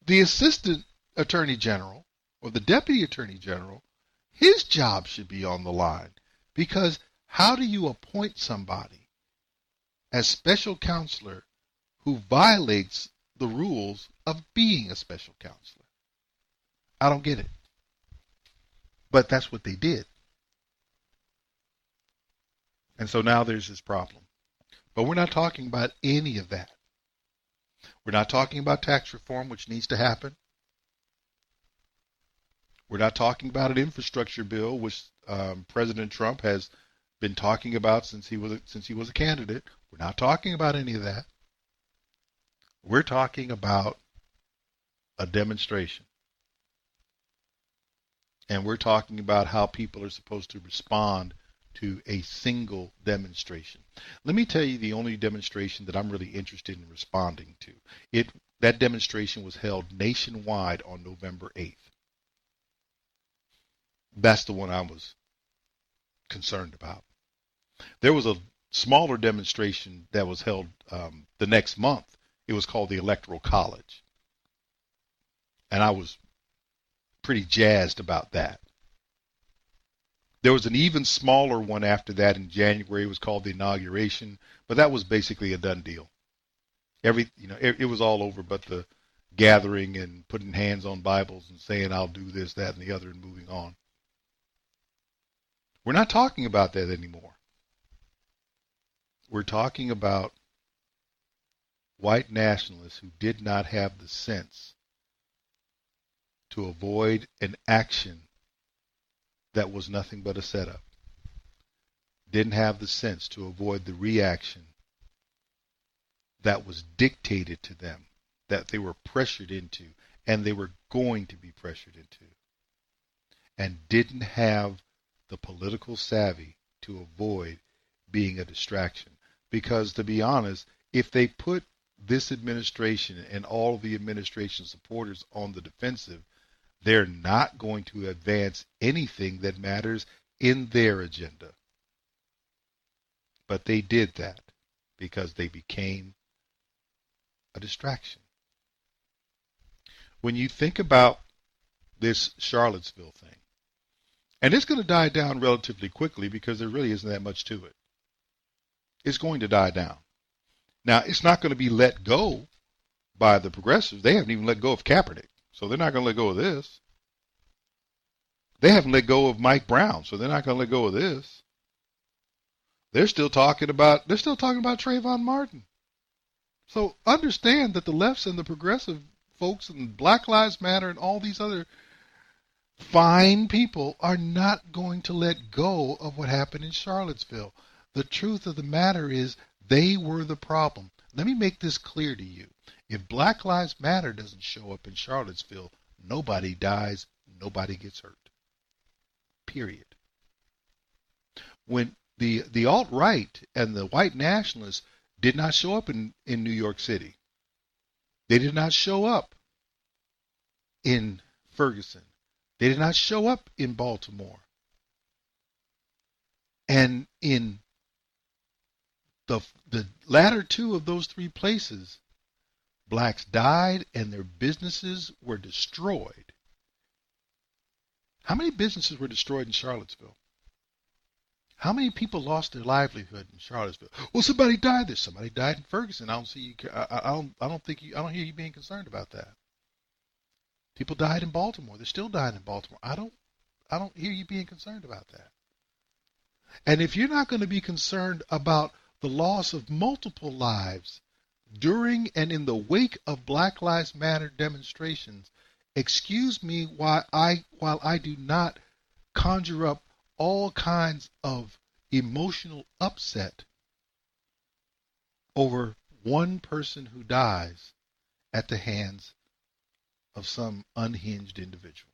the assistant attorney general or the deputy attorney general, his job should be on the line. Because how do you appoint somebody as special counselor who violates the rules of being a special counselor? I don't get it. But that's what they did. And so now there's this problem. But we're not talking about any of that. We're not talking about tax reform, which needs to happen. We're not talking about an infrastructure bill, which President Trump has been talking about since he was a candidate. We're not talking about any of that. We're talking about a demonstration. And we're talking about how people are supposed to respond to a single demonstration. Let me tell you the only demonstration that I'm really interested in responding to. That demonstration was held nationwide on November 8th. That's the one I was concerned about. There was a smaller demonstration that was held the next month. It was called the Electoral College. And I was pretty jazzed about that. There was an even smaller one after that in January. It was called the Inauguration, but that was basically a done deal. It was all over but the gathering and putting hands on Bibles and saying, I'll do this, that, and the other, and moving on. We're not talking about that anymore. We're talking about white nationalists who did not have the sense to avoid an action that was nothing but a setup. Didn't have the sense to avoid the reaction that was dictated to them, that they were pressured into, and they were going to be pressured into, and didn't have the political savvy to avoid being a distraction. Because to be honest, if they put this administration and all of the administration supporters on the defensive, they're not going to advance anything that matters in their agenda. But they did that because they became a distraction. When you think about this Charlottesville thing, And it's going to die down relatively quickly because there really isn't that much to it. It's going to die down. Now, it's not going to be let go by the progressives. They haven't even let go of Kaepernick, so they're not going to let go of this. They haven't let go of Mike Brown, so they're not going to let go of this. They're still talking about Trayvon Martin. So understand that the lefts and the progressive folks and Black Lives Matter and all these other fine people are not going to let go of what happened in Charlottesville. The truth of the matter is they were the problem. Let me make this clear to you. If Black Lives Matter doesn't show up in Charlottesville, nobody dies, nobody gets hurt. Period. When the alt-right and the white nationalists did not show up in New York City, they did not show up in Ferguson, they did not show up in Baltimore, and in the latter two of those three places, blacks died and their businesses were destroyed. How many businesses were destroyed in Charlottesville? How many people lost their livelihood in Charlottesville? Well, somebody died there. Somebody died in Ferguson. I don't hear you being concerned about that. People died in Baltimore. They're still dying in Baltimore. I don't hear you being concerned about that. And if you're not going to be concerned about the loss of multiple lives during and in the wake of Black Lives Matter demonstrations, excuse me while I do not conjure up all kinds of emotional upset over one person who dies at the hands of some unhinged individual.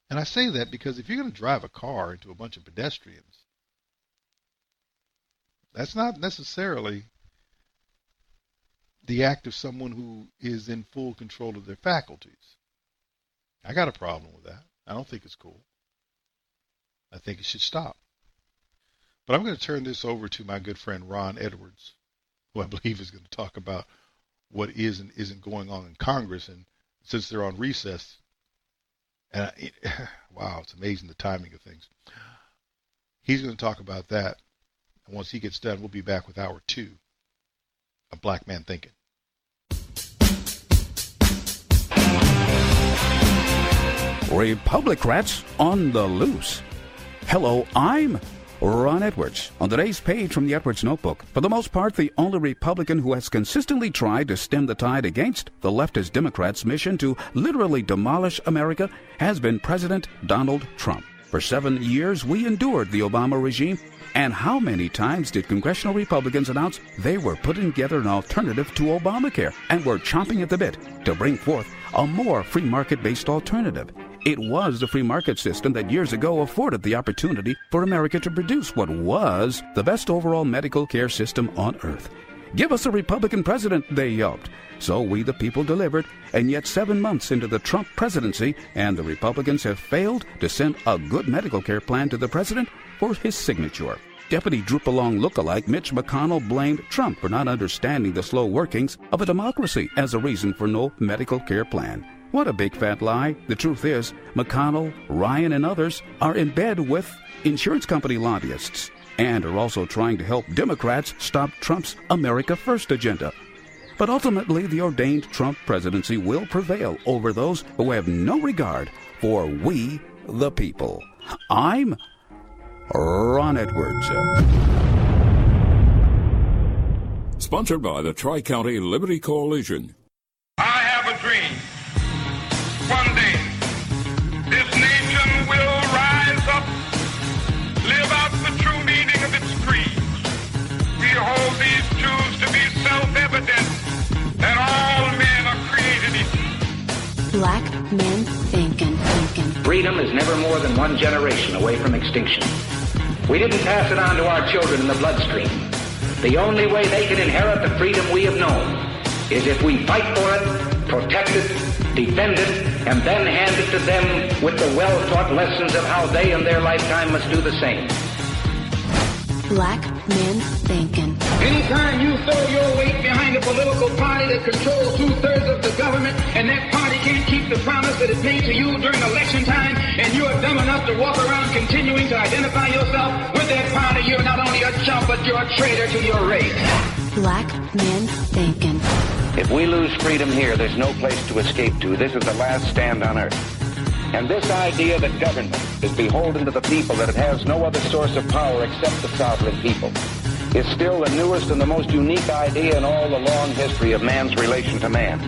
And I say that because if you're going to drive a car into a bunch of pedestrians, that's not necessarily the act of someone who is in full control of their faculties. I got a problem with that. I don't think it's cool. I think it should stop. But I'm going to turn this over to my good friend Ron Edwards, who I believe is going to talk about what is and isn't going on in Congress. And since they're on recess, and wow, it's amazing the timing of things. He's going to talk about that. And once he gets done, we'll be back with hour 2 of Black Man Thinking. Republicrats on the loose. Hello, I'm Ron Edwards. On today's page from the Edwards Notebook, for the most part, the only Republican who has consistently tried to stem the tide against the leftist Democrats' mission to literally demolish America has been President Donald Trump. For 7 years, we endured the Obama regime. And how many times did congressional Republicans announce they were putting together an alternative to Obamacare and were chomping at the bit to bring forth a more free market-based alternative? It was the free market system that years ago afforded the opportunity for America to produce what was the best overall medical care system on earth. Give us a Republican president, they yelped. So we the people delivered, and yet 7 months into the Trump presidency, and the Republicans have failed to send a good medical care plan to the president for his signature. Deputy Droop-Along lookalike Mitch McConnell blamed Trump for not understanding the slow workings of a democracy as a reason for no medical care plan. What a big fat lie. The truth is, McConnell, Ryan, and others are in bed with insurance company lobbyists and are also trying to help Democrats stop Trump's America First agenda. But ultimately, the ordained Trump presidency will prevail over those who have no regard for we, the people. I'm Ron Edwards. Sponsored by the Tri-County Liberty Coalition. I have a dream. One day, this nation will rise up, live out the true meaning of its creed. We hold these truths to be self-evident, that all men are created equal. Black Men Thinkin. Freedom is never more than one generation away from extinction. We didn't pass it on to our children in the bloodstream. The only way they can inherit the freedom we have known is if we fight for it, protect it, defend it, and then hand it to them with the well-taught lessons of how they in their lifetime must do the same. Black Men Thinkin. Anytime you throw your weight behind a political party that controls 2/3 of the government, and that party can't keep the promise that it made to you during election time, and you are dumb enough to walk around continuing to identify yourself with that party, you're not only a chump, but you're a traitor to your race. Black Men Thinkin. If we lose freedom here, there's no place to escape to. This is the last stand on earth. And this idea that government is beholden to the people, that it has no other source of power except the sovereign people, is still the newest and the most unique idea in all the long history of man's relation to man.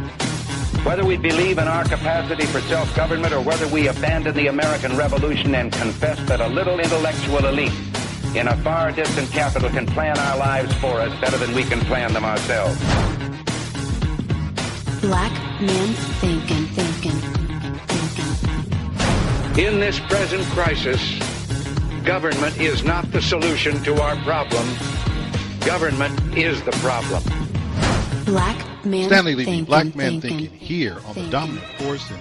Whether we believe in our capacity for self-government or whether we abandon the American Revolution and confess that a little intellectual elite in a far distant capital can plan our lives for us better than we can plan them ourselves. Black Men Thinkin. In this present crisis, government is not the solution to our problem. Government is the problem. Black Men Stanley Levy, Thinkin. Black Man Thinking, here on the dominant force in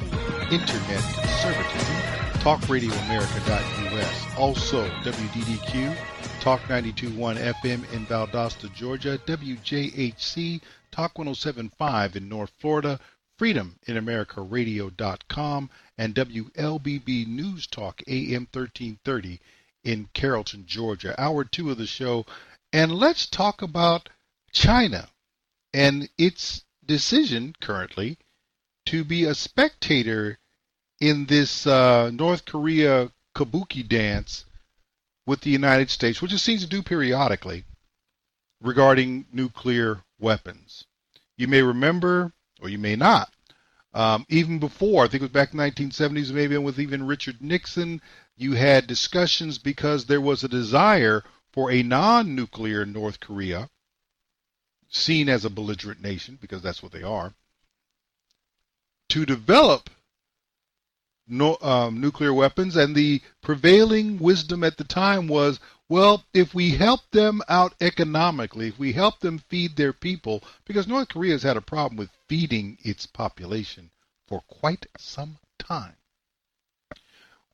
internet conservatism, talkradioamerica.us. Also, WDDQ, Talk 92.1 FM in Valdosta, Georgia, WJHC, Talk 107.5 in North Florida, freedominamericaradio.com, and WLBB News Talk AM 1330 in Carrollton, Georgia. Hour 2 of the show, and let's talk about China and its decision currently to be a spectator in this North Korea Kabuki dance with the United States, which it seems to do periodically, regarding nuclear weapons. You may remember, or you may not, even before, I think it was back in the 1970s, maybe with even Richard Nixon, you had discussions because there was a desire for a non-nuclear North Korea, seen as a belligerent nation, because that's what they are, to develop nuclear weapons. And the prevailing wisdom at the time was, well, if we help them out economically, if we help them feed their people, because North Korea has had a problem with feeding its population for quite some time.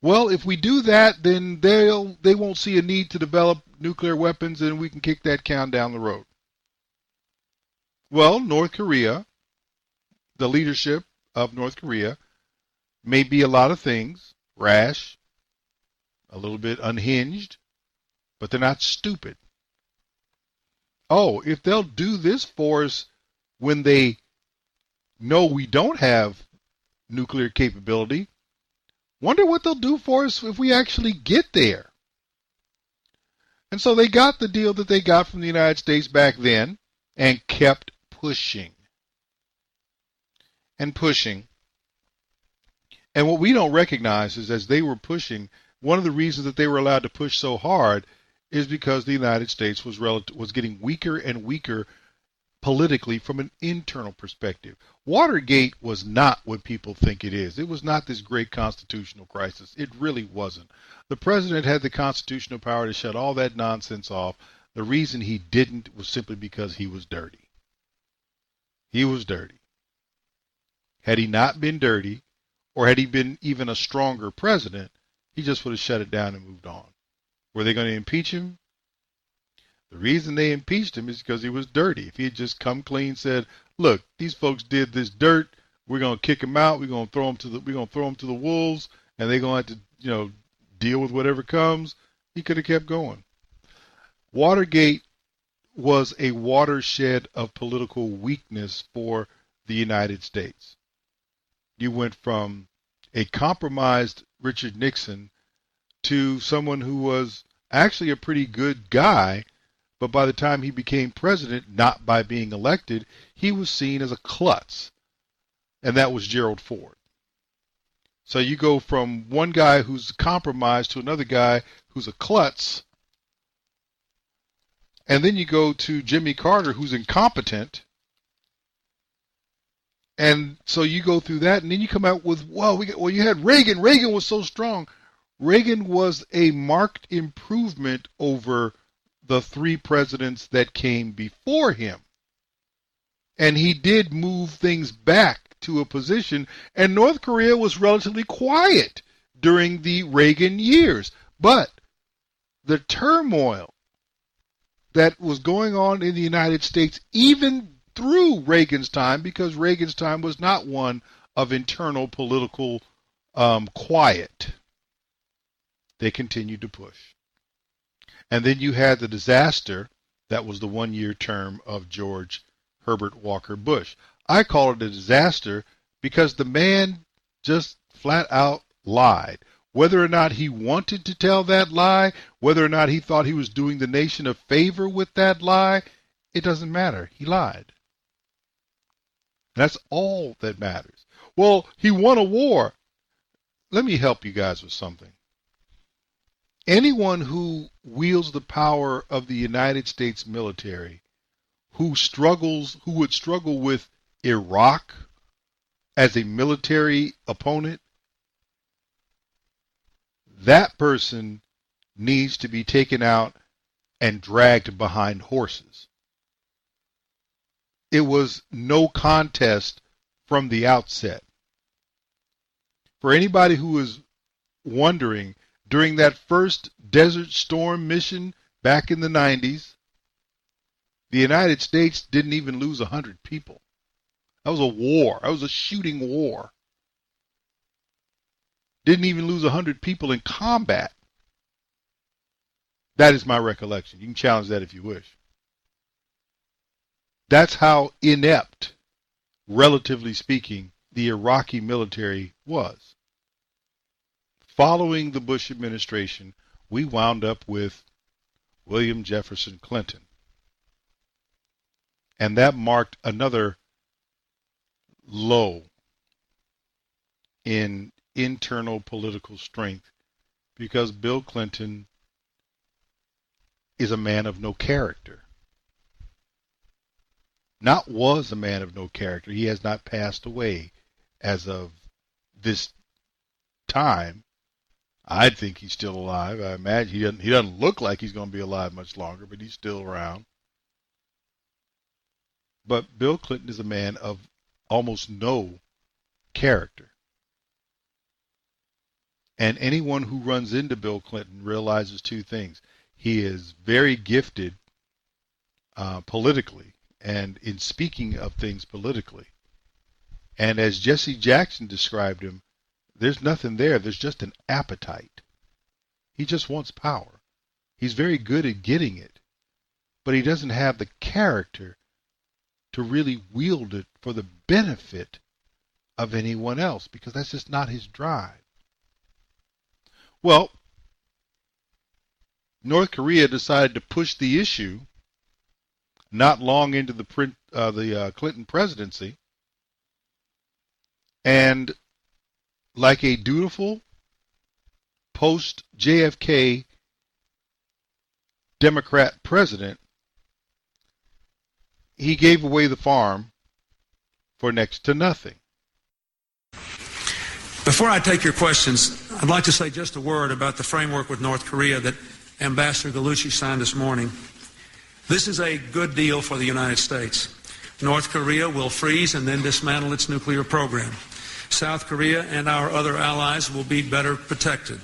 Well, if we do that, then they won't see a need to develop nuclear weapons, and we can kick that can down the road. Well, North Korea, the leadership of North Korea, may be a lot of things, rash, a little bit unhinged, but they're not stupid. Oh, if they'll do this for us when they know we don't have nuclear capability, wonder what they'll do for us if we actually get there. And so they got the deal that they got from the United States back then and kept pushing and pushing. And what we don't recognize is, as they were pushing, one of the reasons that they were allowed to push so hard is because the United States was getting weaker and weaker politically from an internal perspective. Watergate was not what people think it is. It was not this great constitutional crisis. It really wasn't. The president had the constitutional power to shut all that nonsense off. The reason he didn't was simply because he was dirty. He was dirty. Had he not been dirty, or had he been even a stronger president, he just would have shut it down and moved on. Were they going to impeach him? The reason they impeached him is because he was dirty. If he had just come clean, said, "Look, these folks did this dirt. We're going to kick him out. We're going to throw him to the wolves, and they're going to have to, deal with whatever comes," he could have kept going. Watergate was a watershed of political weakness for the United States. You went from a compromised Richard Nixon to someone who was actually a pretty good guy, but by the time he became president, not by being elected, he was seen as a klutz, and that was Gerald Ford. So you go from one guy who's compromised to another guy who's a klutz, and then you go to Jimmy Carter, who's incompetent. And so you go through that, and then you come out with, you had Reagan. Reagan was so strong. Reagan was a marked improvement over the three presidents that came before him. And he did move things back to a position, and North Korea was relatively quiet during the Reagan years. But the turmoil that was going on in the United States even through Reagan's time, because Reagan's time was not one of internal political quiet. They continued to push. And then you had the disaster that was the one-year term of George Herbert Walker Bush. I call it a disaster because the man just flat out lied. Whether or not he wanted to tell that lie, whether or not he thought he was doing the nation a favor with that lie, it doesn't matter. He lied. That's all that matters. Well, he won a war. Let me help you guys with something. Anyone who wields the power of the United States military, who would struggle with Iraq as a military opponent, that person needs to be taken out and dragged behind horses. It was no contest from the outset. For anybody who is wondering, during that first Desert Storm mission back in the 90s, the United States didn't even lose 100 people. That was a war. That was a shooting war. Didn't even lose 100 people in combat. That is my recollection. You can challenge that if you wish. That's how inept, relatively speaking, the Iraqi military was. Following the Bush administration, we wound up with William Jefferson Clinton. And that marked another low in internal political strength, because Bill Clinton is a man of no character. Not was a man of no character. He has not passed away as of this time. I think he's still alive. I imagine he doesn't look like he's going to be alive much longer, but he's still around. But Bill Clinton is a man of almost no character. And anyone who runs into Bill Clinton realizes two things. He is very gifted politically and in speaking of things politically. And as Jesse Jackson described him, there's nothing there. There's just an appetite. He just wants power. He's very good at getting it, but he doesn't have the character to really wield it for the benefit of anyone else, because that's just not his drive. Well, North Korea decided to push the issue not long into the Clinton presidency, and like a dutiful post-JFK Democrat president, he gave away the farm for next to nothing. Before I take your questions, I'd like to say just a word about the framework with North Korea that Ambassador Gallucci signed this morning. This is a good deal for the United States. North Korea will freeze and then dismantle its nuclear program. South Korea and our other allies will be better protected.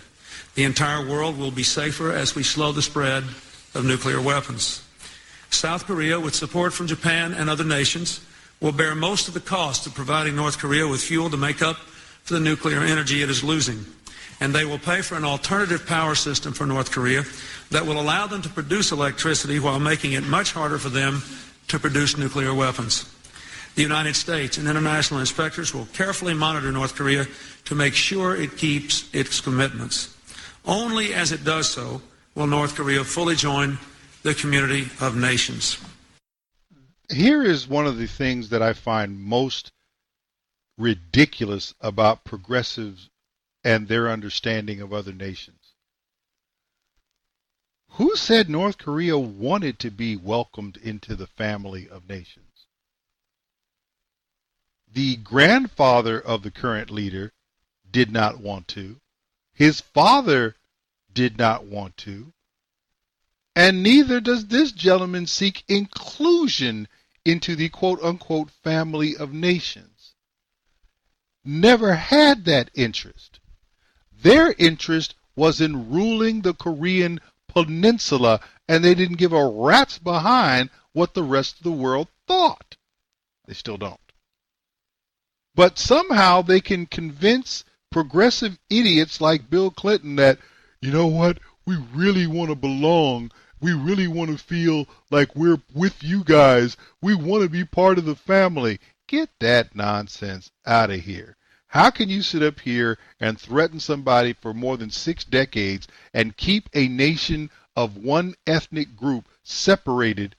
The entire world will be safer as we slow the spread of nuclear weapons. South Korea, with support from Japan and other nations, will bear most of the cost of providing North Korea with fuel to make up for the nuclear energy it is losing. And they will pay for an alternative power system for North Korea that will allow them to produce electricity while making it much harder for them to produce nuclear weapons. The United States and international inspectors will carefully monitor North Korea to make sure it keeps its commitments. Only as it does so will North Korea fully join the community of nations. Here is one of the things that I find most ridiculous about progressives and their understanding of other nations. Who said North Korea wanted to be welcomed into the family of nations? The grandfather of the current leader did not want to. His father did not want to. And neither does this gentleman seek inclusion into the quote-unquote family of nations. Never had that interest. Their interest was in ruling the Korean peninsula and they didn't give a rat's behind what the rest of the world thought. They still don't. But somehow they can convince progressive idiots like Bill Clinton that, you know what, we really want to belong. We really want to feel like we're with you guys. We want to be part of the family. Get that nonsense out of here. How can you sit up here and threaten somebody for more than 6 decades and keep a nation of one ethnic group separated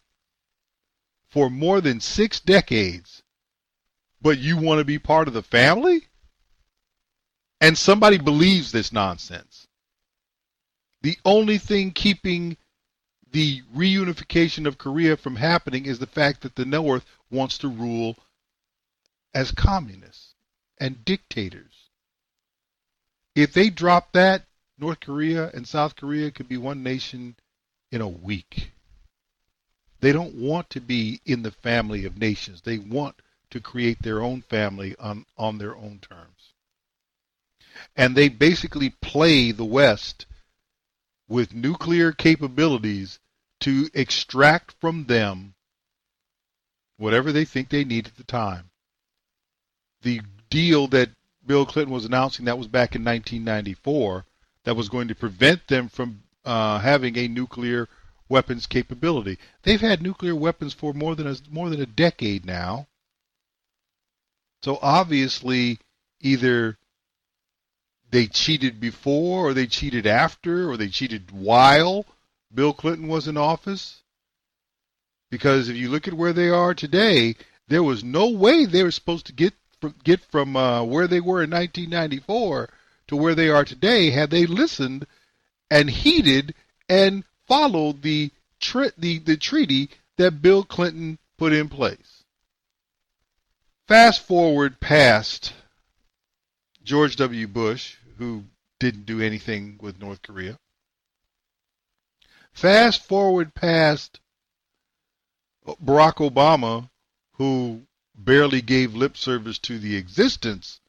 for more than 6 decades, but you want to be part of the family? And somebody believes this nonsense. The only thing keeping the reunification of Korea from happening is the fact that the North wants to rule as communists and dictators. If they drop that, North Korea and South Korea could be one nation in a week. They don't want to be in the family of nations. They want to create their own family on their own terms. And they basically play the West with nuclear capabilities to extract from them whatever they think they need at the time. The deal that Bill Clinton was announcing, that was back in 1994, that was going to prevent them from having a nuclear weapons capability. They've had nuclear weapons for more than a decade now. So obviously, either they cheated before, or they cheated after, or they cheated while Bill Clinton was in office. Because if you look at where they are today, there was no way they were supposed to get from where they were in 1994 to where they are today had they listened and heeded and followed the treaty that Bill Clinton put in place. Fast forward past George W. Bush, who didn't do anything with North Korea. Fast forward past Barack Obama, who barely gave lip service to the existence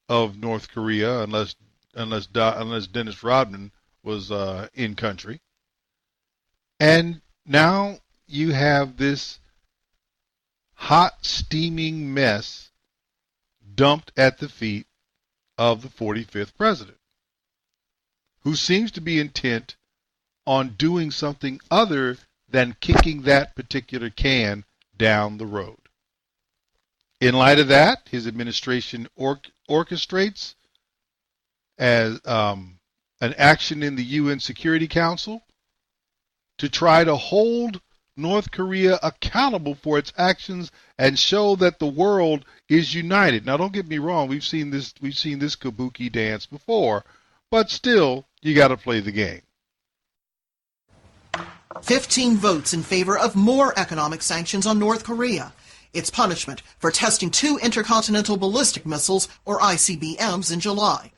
of North Korea, unless Dennis Rodman was in country. And now you have this hot, steaming mess dumped at the feet of the 45th president, who seems to be intent on doing something other than kicking that particular can down the road. In light of that, his administration orchestrates as an action in the UN Security Council to try to hold North Korea accountable for its actions and show that the world is united. Now, don't get me wrong; we've seen this Kabuki dance before, but still, you got to play the game. 15 votes in favor of more economic sanctions on North Korea. Its punishment for testing 2 intercontinental ballistic missiles, or ICBMs, in July.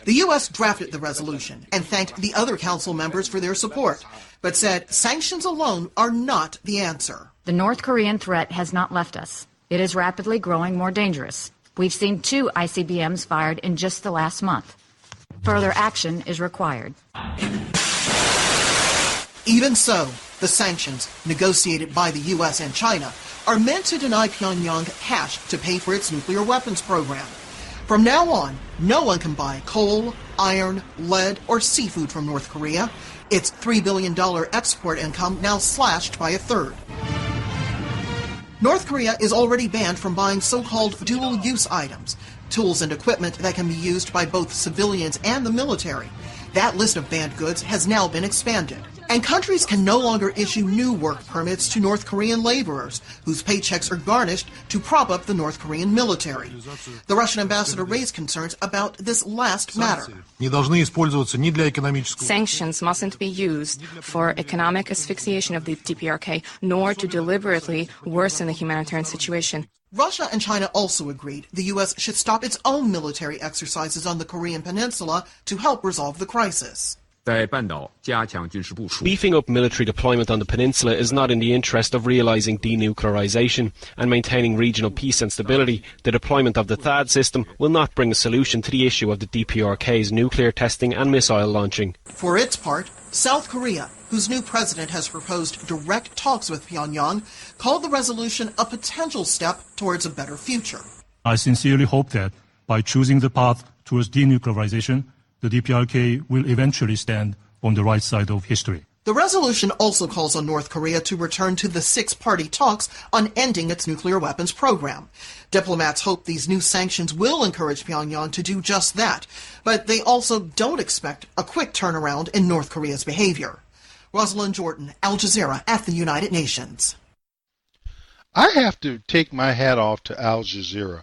The U.S. drafted the resolution and thanked the other council members for their support, but said sanctions alone are not the answer. The North Korean threat has not left us. It is rapidly growing more dangerous. We've seen 2 ICBMs fired in just the last month. Further action is required. Even so, the sanctions, negotiated by the U.S. and China, are meant to deny Pyongyang cash to pay for its nuclear weapons program. From now on, no one can buy coal, iron, lead, or seafood from North Korea. Its $3 billion export income now slashed by a third. North Korea is already banned from buying so-called dual-use items, tools and equipment that can be used by both civilians and the military. That list of banned goods has now been expanded. And countries can no longer issue new work permits to North Korean laborers, whose paychecks are garnished to prop up the North Korean military. The Russian ambassador raised concerns about this last matter. Sanctions mustn't be used for economic asphyxiation of the DPRK, nor to deliberately worsen the humanitarian situation. Russia and China also agreed the U.S. should stop its own military exercises on the Korean peninsula to help resolve the crisis. Beefing up military deployment on the peninsula is not in the interest of realising denuclearisation and maintaining regional peace and stability. The deployment of the THAAD system will not bring a solution to the issue of the DPRK's nuclear testing and missile launching. For its part, South Korea, whose new president has proposed direct talks with Pyongyang, called the resolution a potential step towards a better future. I sincerely hope that by choosing the path towards denuclearization, the DPRK will eventually stand on the right side of history. The resolution also calls on North Korea to return to the six-party talks on ending its nuclear weapons program. Diplomats hope these new sanctions will encourage Pyongyang to do just that, but they also don't expect a quick turnaround in North Korea's behavior. Rosalind Jordan, Al Jazeera at the United Nations. I have to take my hat off to Al Jazeera.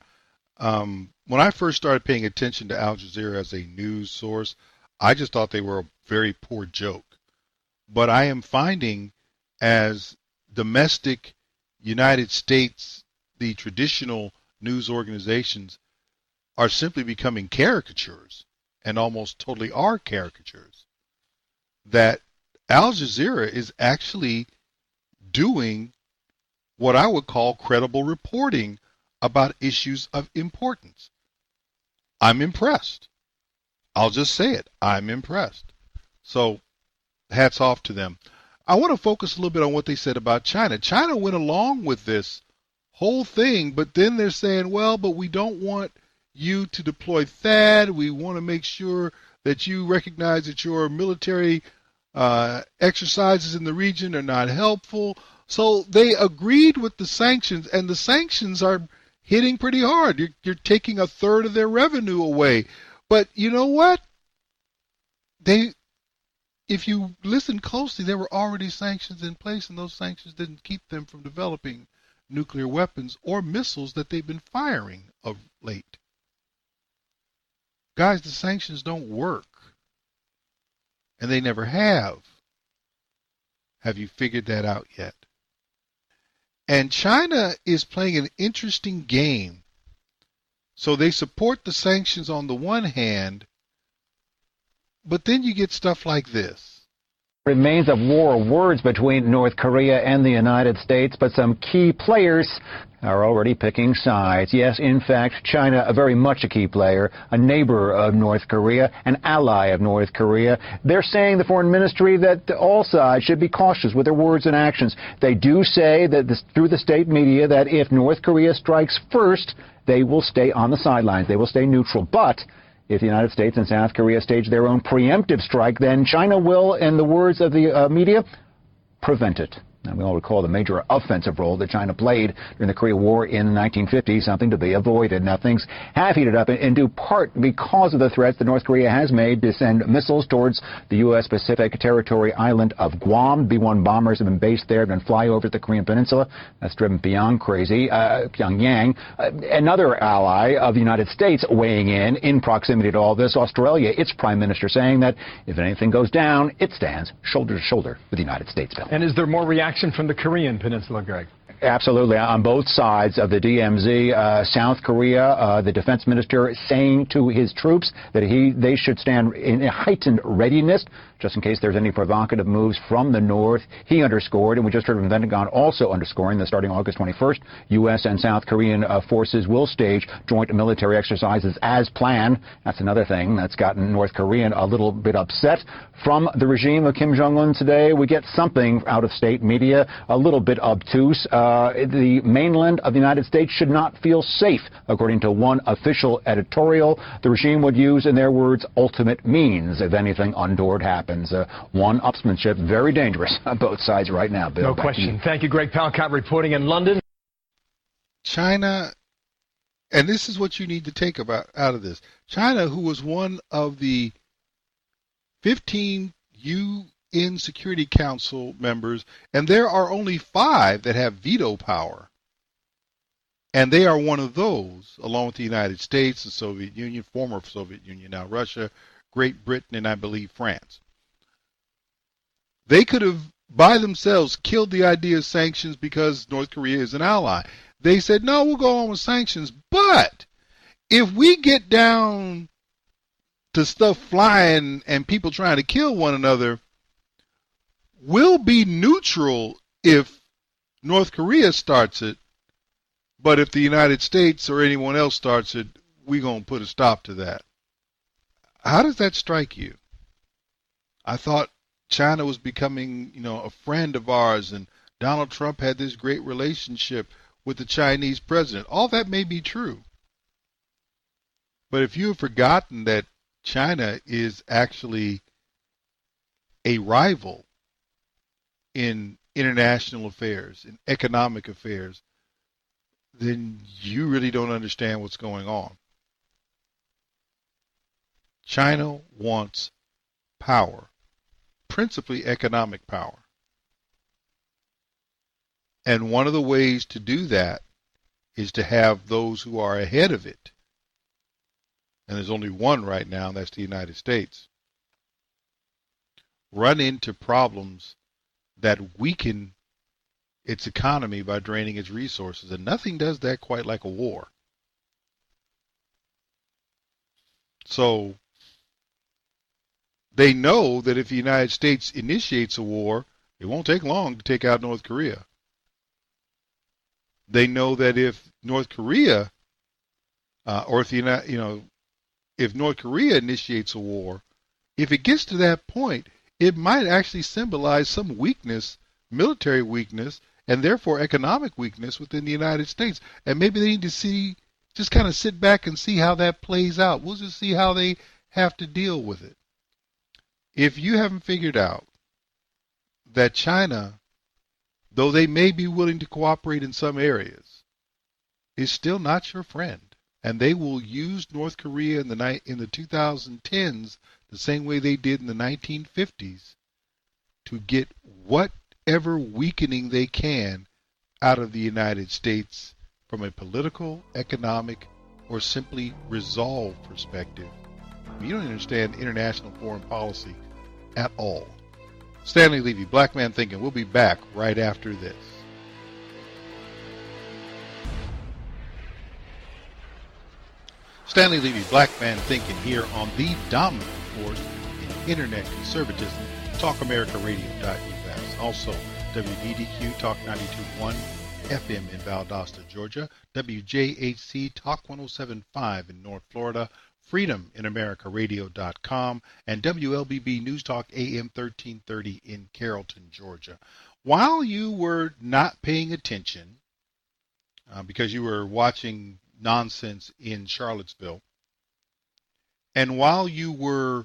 When I first started paying attention to Al Jazeera as a news source, I just thought they were a very poor joke. But I am finding as domestic United States, the traditional news organizations are simply becoming caricatures and almost totally are caricatures, that Al Jazeera is actually doing what I would call credible reporting about issues of importance. I'm impressed. I'll just say it. I'm impressed. So hats off to them. I want to focus a little bit on what they said about China. China went along with this whole thing, but then they're saying, well, but we don't want you to deploy THAAD. We want to make sure that you recognize that your military exercises in the region are not helpful. So they agreed with the sanctions, and the sanctions are hitting pretty hard. You're taking a third of their revenue away. But you know what? If you listen closely, there were already sanctions in place, and those sanctions didn't keep them from developing nuclear weapons or missiles that they've been firing of late. Guys, the sanctions don't work. And they never have. Have you figured that out yet? And China is playing an interesting game. So they support the sanctions on the one hand, but then you get stuff like this. Remains of war of words between North Korea and the United States, but some key players are already picking sides. Yes, in fact, China, very much a key player, a neighbor of North Korea, an ally of North Korea. They're saying, the foreign ministry, that all sides should be cautious with their words and actions. They do say that through the state media that if North Korea strikes first, they will stay on the sidelines. They will stay neutral. But if the United States and South Korea stage their own preemptive strike, then China will, in the words of the media, prevent it. And we all recall the major offensive role that China played during the Korea War in the 1950s, something to be avoided. Now, things have heated up in due part because of the threats that North Korea has made to send missiles towards the U.S. Pacific territory island of Guam. B-1 bombers have been based there, have been flyovers the Korean Peninsula. That's driven beyond crazy. Pyongyang, another ally of the United States, weighing in proximity to all this. Australia, its prime minister, saying that if anything goes down, it stands shoulder to shoulder with the United States. Bill. And is there more reaction from the Korean Peninsula, Greg? Absolutely. On both sides of the DMZ, South Korea, the defense minister saying to his troops that they should stand in a heightened readiness just in case there's any provocative moves from the north. He underscored, and we just heard from the Pentagon also underscoring that starting August 21st, U.S. and South Korean forces will stage joint military exercises as planned. That's another thing that's gotten North Korean a little bit upset. From the regime of Kim Jong-un today, we get something out of state media, a little bit obtuse. The mainland of the United States should not feel safe, according to one official editorial. The regime would use, in their words, ultimate means if anything untoward happens. One upsmanship, very dangerous on both sides right now, Bill. No question. Thank you, Greg Palcott, reporting in London. China, and this is what you need to take out of this. China, who was one of the 15 UN Security Council members, and there are only 5 that have veto power. And they are one of those, along with the United States, the Soviet Union, former Soviet Union, now Russia, Great Britain, and I believe France. They could have, by themselves, killed the idea of sanctions because North Korea is an ally. They said, no, we'll go on with sanctions. But if we get down to stuff flying and people trying to kill one another, we'll be neutral if North Korea starts it, but if the United States or anyone else starts it, we're going to put a stop to that. How does that strike you? I thought China was becoming, a friend of ours, and Donald Trump had this great relationship with the Chinese president. All that may be true. But if you have forgotten that China is actually a rival in international affairs, in economic affairs, then you really don't understand what's going on. China wants power, principally economic power. And one of the ways to do that is to have those who are ahead of it. And there's only one right now, and that's the United States. Run into problems that weaken its economy by draining its resources. And nothing does that quite like a war. So they know that if the United States initiates a war, it won't take long to take out North Korea. They know that if North Korea, if North Korea initiates a war, if it gets to that point, it might actually symbolize some weakness, military weakness, and therefore economic weakness within the United States. And maybe they need to just kind of sit back and see how that plays out. We'll just see how they have to deal with it. If you haven't figured out that China, though they may be willing to cooperate in some areas, is still not your friend. And they will use North Korea in the 2010s the same way they did in the 1950s to get whatever weakening they can out of the United States from a political, economic, or simply resolve perspective. You don't understand international foreign policy at all. Stanley Levy, Black Man Thinking. We'll be back right after this. Stanley Levy, Black Man Thinking, here on the dominant force in internet conservatism, TalkAmericaRadio.us. Also, WDDQ Talk 92.1 FM in Valdosta, Georgia, WJHC Talk 107.5 in North Florida, FreedomInAmericaRadio.com, and WLBB News Talk AM 1330 in Carrollton, Georgia. While you were not paying attention, because you were watching nonsense in Charlottesville, and while you were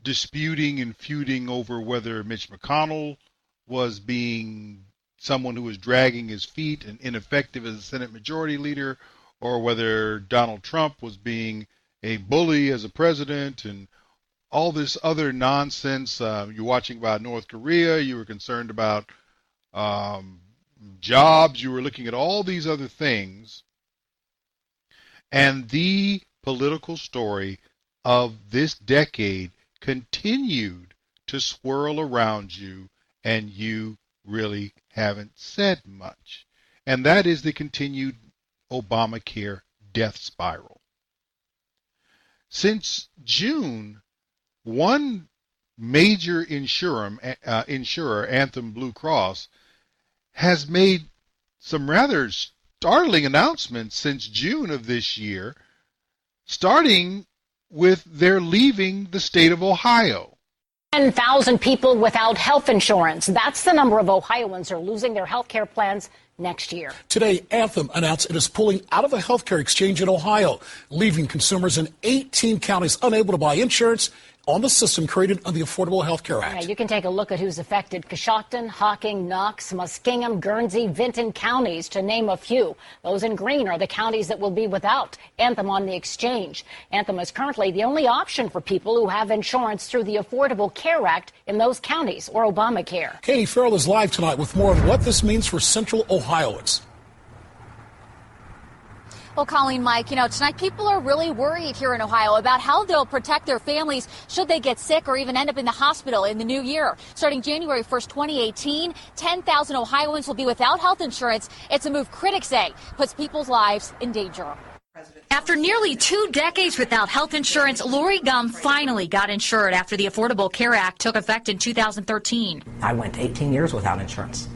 disputing and feuding over whether Mitch McConnell was being someone who was dragging his feet and ineffective as a Senate Majority Leader, or whether Donald Trump was being a bully as a president, and all this other nonsense. You're watching about North Korea. You were concerned about jobs. You were looking at all these other things. And the political story of this decade continued to swirl around you, and you really haven't said much. And that is the continued Obamacare death spiral. Since June, one major insurer, Anthem Blue Cross, has made some rather startling announcements since June of this year, starting with their leaving the state of Ohio. 10,000 people without health insurance. That's the number of Ohioans who are losing their health care plans next year. Today, Anthem announced it is pulling out of the healthcare exchange in Ohio, leaving consumers in 18 counties unable to buy insurance on the system created under the Affordable Health Care Act. Yeah, you can take a look at who's affected. Coshocton, Hocking, Knox, Muskingum, Guernsey, Vinton counties, to name a few. Those in green are the counties that will be without Anthem on the exchange. Anthem is currently the only option for people who have insurance through the Affordable Care Act in those counties, or Obamacare. Katie Farrell is live tonight with more on what this means for Central Ohioans. Well, Colleen, Mike, tonight people are really worried here in Ohio about how they'll protect their families should they get sick or even end up in the hospital in the new year. Starting January 1st, 2018, 10,000 Ohioans will be without health insurance. It's a move critics say puts people's lives in danger. After nearly 2 decades without health insurance, Lori Gum finally got insured after the Affordable Care Act took effect in 2013. I went 18 years without insurance,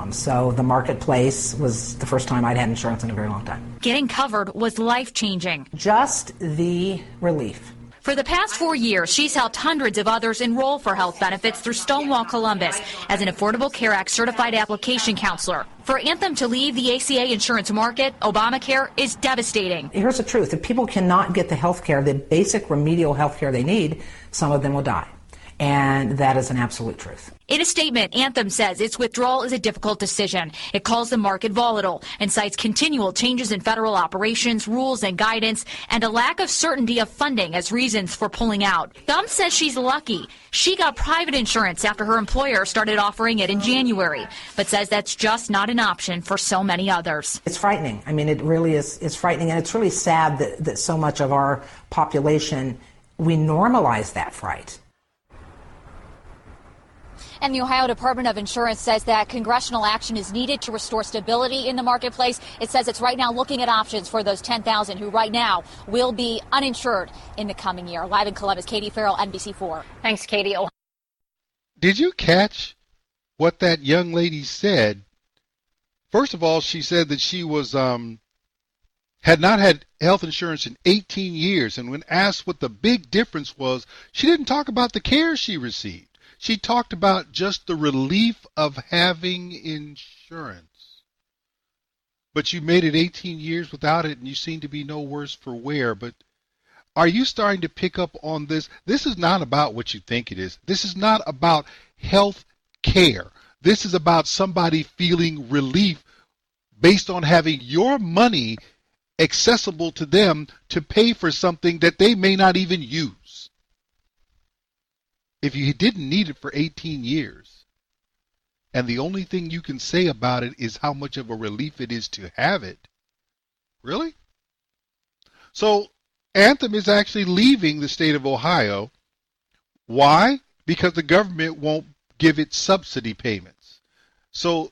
so the marketplace was the first time I'd had insurance in a very long time. Getting covered was life-changing. Just the relief. For the past 4 years, she's helped hundreds of others enroll for health benefits through Stonewall Columbus as an Affordable Care Act certified application counselor. For Anthem to leave the ACA insurance market, Obamacare is devastating. Here's the truth. If people cannot get the health care, the basic remedial health care they need, some of them will die. And that is an absolute truth. In a statement, Anthem says its withdrawal is a difficult decision. It calls the market volatile and cites continual changes in federal operations, rules, and guidance, and a lack of certainty of funding as reasons for pulling out. Gum says she's lucky. She got private insurance after her employer started offering it in January, but says that's just not an option for so many others. It's frightening. I mean, it really is. It's frightening, and it's really sad that so much of our population, we normalize that fright. And the Ohio Department of Insurance says that congressional action is needed to restore stability in the marketplace. It says it's right now looking at options for those 10,000 who right now will be uninsured in the coming year. Live in Columbus, Katie Farrell, NBC4. Thanks, Katie. Did you catch what that young lady said? First of all, she said that she was had not had health insurance in 18 years, and when asked what the big difference was, she didn't talk about the care she received. She talked about just the relief of having insurance. But you made it 18 years without it, and you seem to be no worse for wear. But are you starting to pick up on this? This is not about what you think it is. This is not about health care. This is about somebody feeling relief based on having your money accessible to them to pay for something that they may not even use. If you didn't need it for 18 years, and the only thing you can say about it is how much of a relief it is to have it, really? So Anthem is actually leaving the state of Ohio. Why? Because the government won't give it subsidy payments. So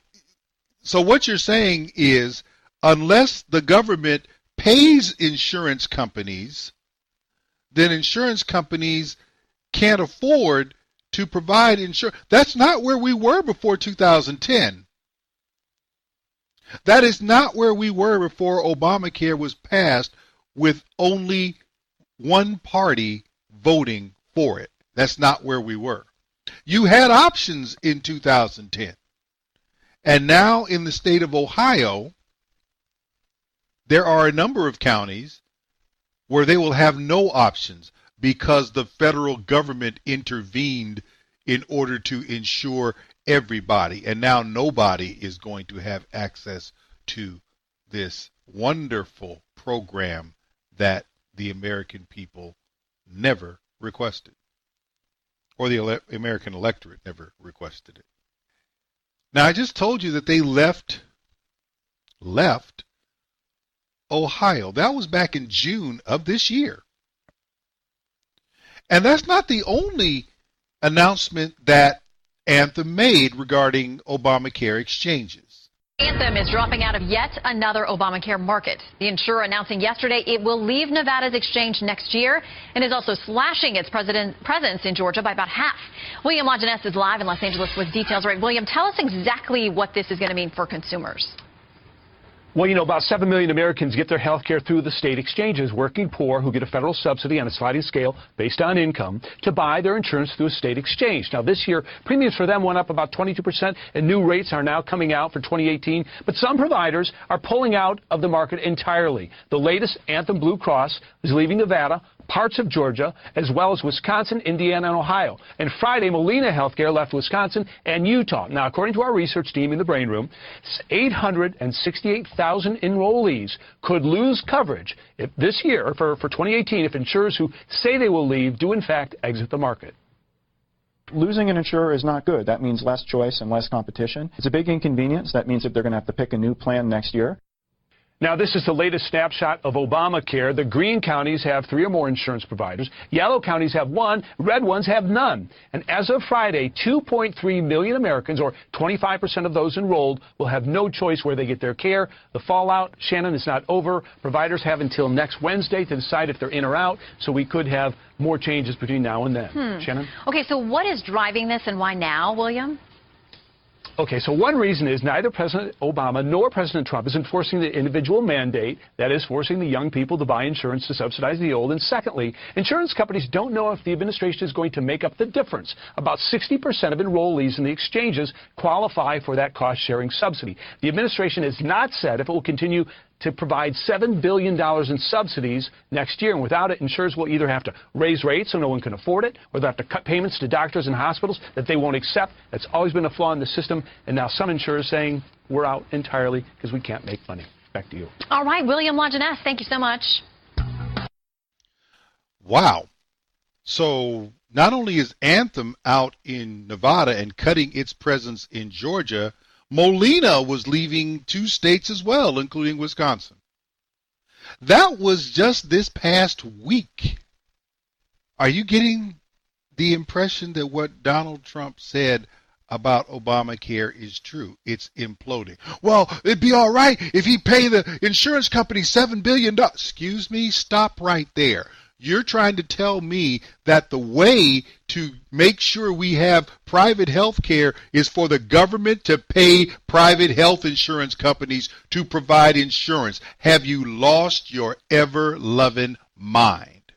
what you're saying is, unless the government pays insurance companies, then insurance companies can't afford to provide insurance. That's not where we were before 2010. That is not where we were before Obamacare was passed with only one party voting for it. That's not where we were. You had options in 2010. And now in the state of Ohio, there are a number of counties where they will have no options, because the federal government intervened in order to insure everybody. And now nobody is going to have access to this wonderful program that the American people never requested, or the American electorate never requested it. Now, I just told you that they left Ohio. That was back in June of this year. And that's not the only announcement that Anthem made regarding Obamacare exchanges. Anthem is dropping out of yet another Obamacare market. The insurer announcing yesterday it will leave Nevada's exchange next year and is also slashing its presence in Georgia by about half. William Lajeunesse is live in Los Angeles with details. Right, William, tell us exactly what this is going to mean for consumers. Well, about 7 million Americans get their health care through the state exchanges, working poor who get a federal subsidy on a sliding scale based on income to buy their insurance through a state exchange. Now, this year, premiums for them went up about 22%, and new rates are now coming out for 2018. But some providers are pulling out of the market entirely. The latest, Anthem Blue Cross, is leaving Nevada, parts of Georgia, as well as Wisconsin, Indiana, and Ohio. And Friday, Molina Healthcare left Wisconsin and Utah. Now, according to our research team in the Brain Room, 868,000 enrollees could lose coverage this year for 2018 if insurers who say they will leave do, in fact, exit the market. Losing an insurer is not good. That means less choice and less competition. It's a big inconvenience. That means that they're going to have to pick a new plan next year. Now, this is the latest snapshot of Obamacare. The green counties have 3 or more insurance providers. Yellow counties have 1. Red ones have none. And as of Friday, 2.3 million Americans, or 25% of those enrolled, will have no choice where they get their care. The fallout, Shannon, is not over. Providers have until next Wednesday to decide if they're in or out, so we could have more changes between now and then. Shannon? Okay, so what is driving this and why now, William? Okay, so one reason is neither President Obama nor President Trump is enforcing the individual mandate, that is, forcing the young people to buy insurance to subsidize the old. And secondly, insurance companies don't know if the administration is going to make up the difference. About 60% of enrollees in the exchanges qualify for that cost-sharing subsidy. The administration has not said if it will continue to provide $7 billion in subsidies next year, and without it, insurers will either have to raise rates so no one can afford it, or they'll have to cut payments to doctors and hospitals that they won't accept. That's always been a flaw in the system, and now some insurers saying we're out entirely because we can't make money. Back to you. All right, William Longinus, thank you so much. Wow. So not only is Anthem out in Nevada and cutting its presence in Georgia, Molina was leaving 2 states as well, including Wisconsin. That was just this past week. Are you getting the impression that what Donald Trump said about Obamacare is true? It's imploding. Well, it'd be all right if he paid the insurance company $7 billion. Excuse me, stop right there. You're trying to tell me that the way to make sure we have private health care is for the government to pay private health insurance companies to provide insurance. Have you lost your ever-loving mind?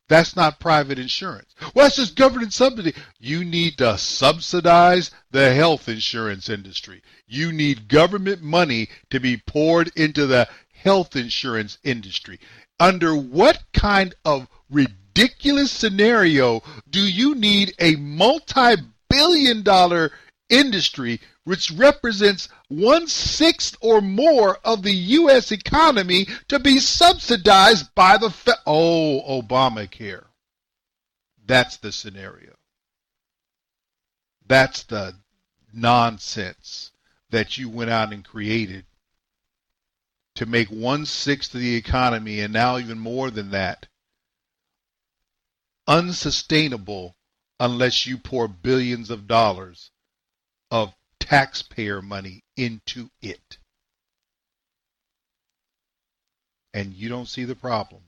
That's not private insurance. Well, that's just government subsidy. You need to subsidize the health insurance industry. You need government money to be poured into the health insurance industry. Under what kind of ridiculous scenario do you need a multi-billion-dollar industry which represents 1/6 or more of the U.S. economy to be subsidized by the Obamacare? That's the scenario. That's the nonsense that you went out and created to make 1/6 of the economy, and now even more than that, unsustainable unless you pour billions of dollars of taxpayer money into it. And you don't see the problem.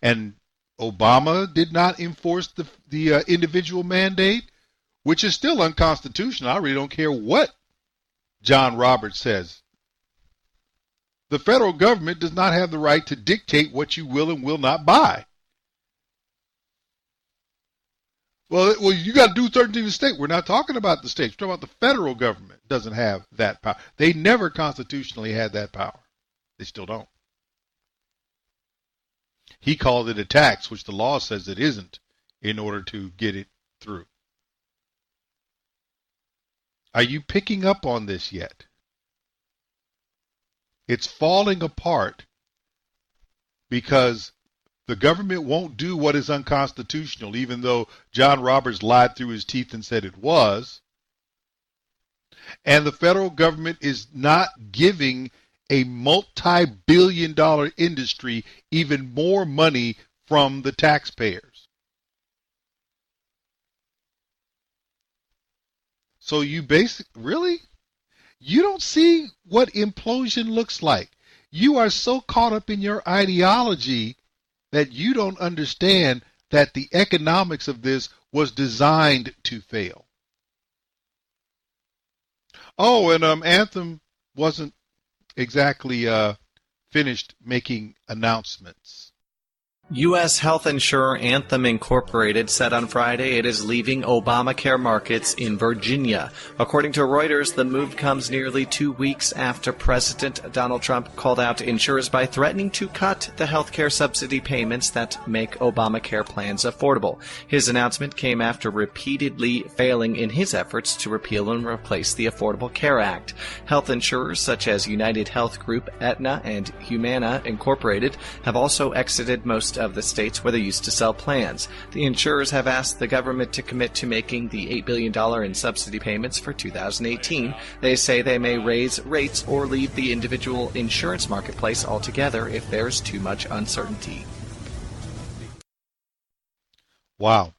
And Obama did not enforce the individual mandate, which is still unconstitutional. I really don't care what John Roberts says. The federal government does not have the right to dictate what you will and will not buy. Well, you got to do certain things in the state. We're not talking about the states. We're talking about the federal government doesn't have that power. They never constitutionally had that power. They still don't. He called it a tax, which the law says it isn't, in order to get it through. Are you picking up on this yet? It's falling apart because the government won't do what is unconstitutional, even though John Roberts lied through his teeth and said it was. And the federal government is not giving a multi-billion-dollar industry even more money from the taxpayers. So you really? You don't see what implosion looks like. You are so caught up in your ideology that you don't understand that the economics of this was designed to fail. Oh, and Anthem wasn't exactly finished making announcements. U.S. health insurer Anthem Incorporated said on Friday it is leaving Obamacare markets in Virginia. According to Reuters, the move comes nearly 2 weeks after President Donald Trump called out insurers by threatening to cut the health care subsidy payments that make Obamacare plans affordable. His announcement came after repeatedly failing in his efforts to repeal and replace the Affordable Care Act. Health insurers such as United Health Group, Aetna, and Humana Incorporated have also exited most of the states where they used to sell plans. The insurers have asked the government to commit to making the $8 billion in subsidy payments for 2018. They say they may raise rates or leave the individual insurance marketplace altogether if there's too much uncertainty. Wow.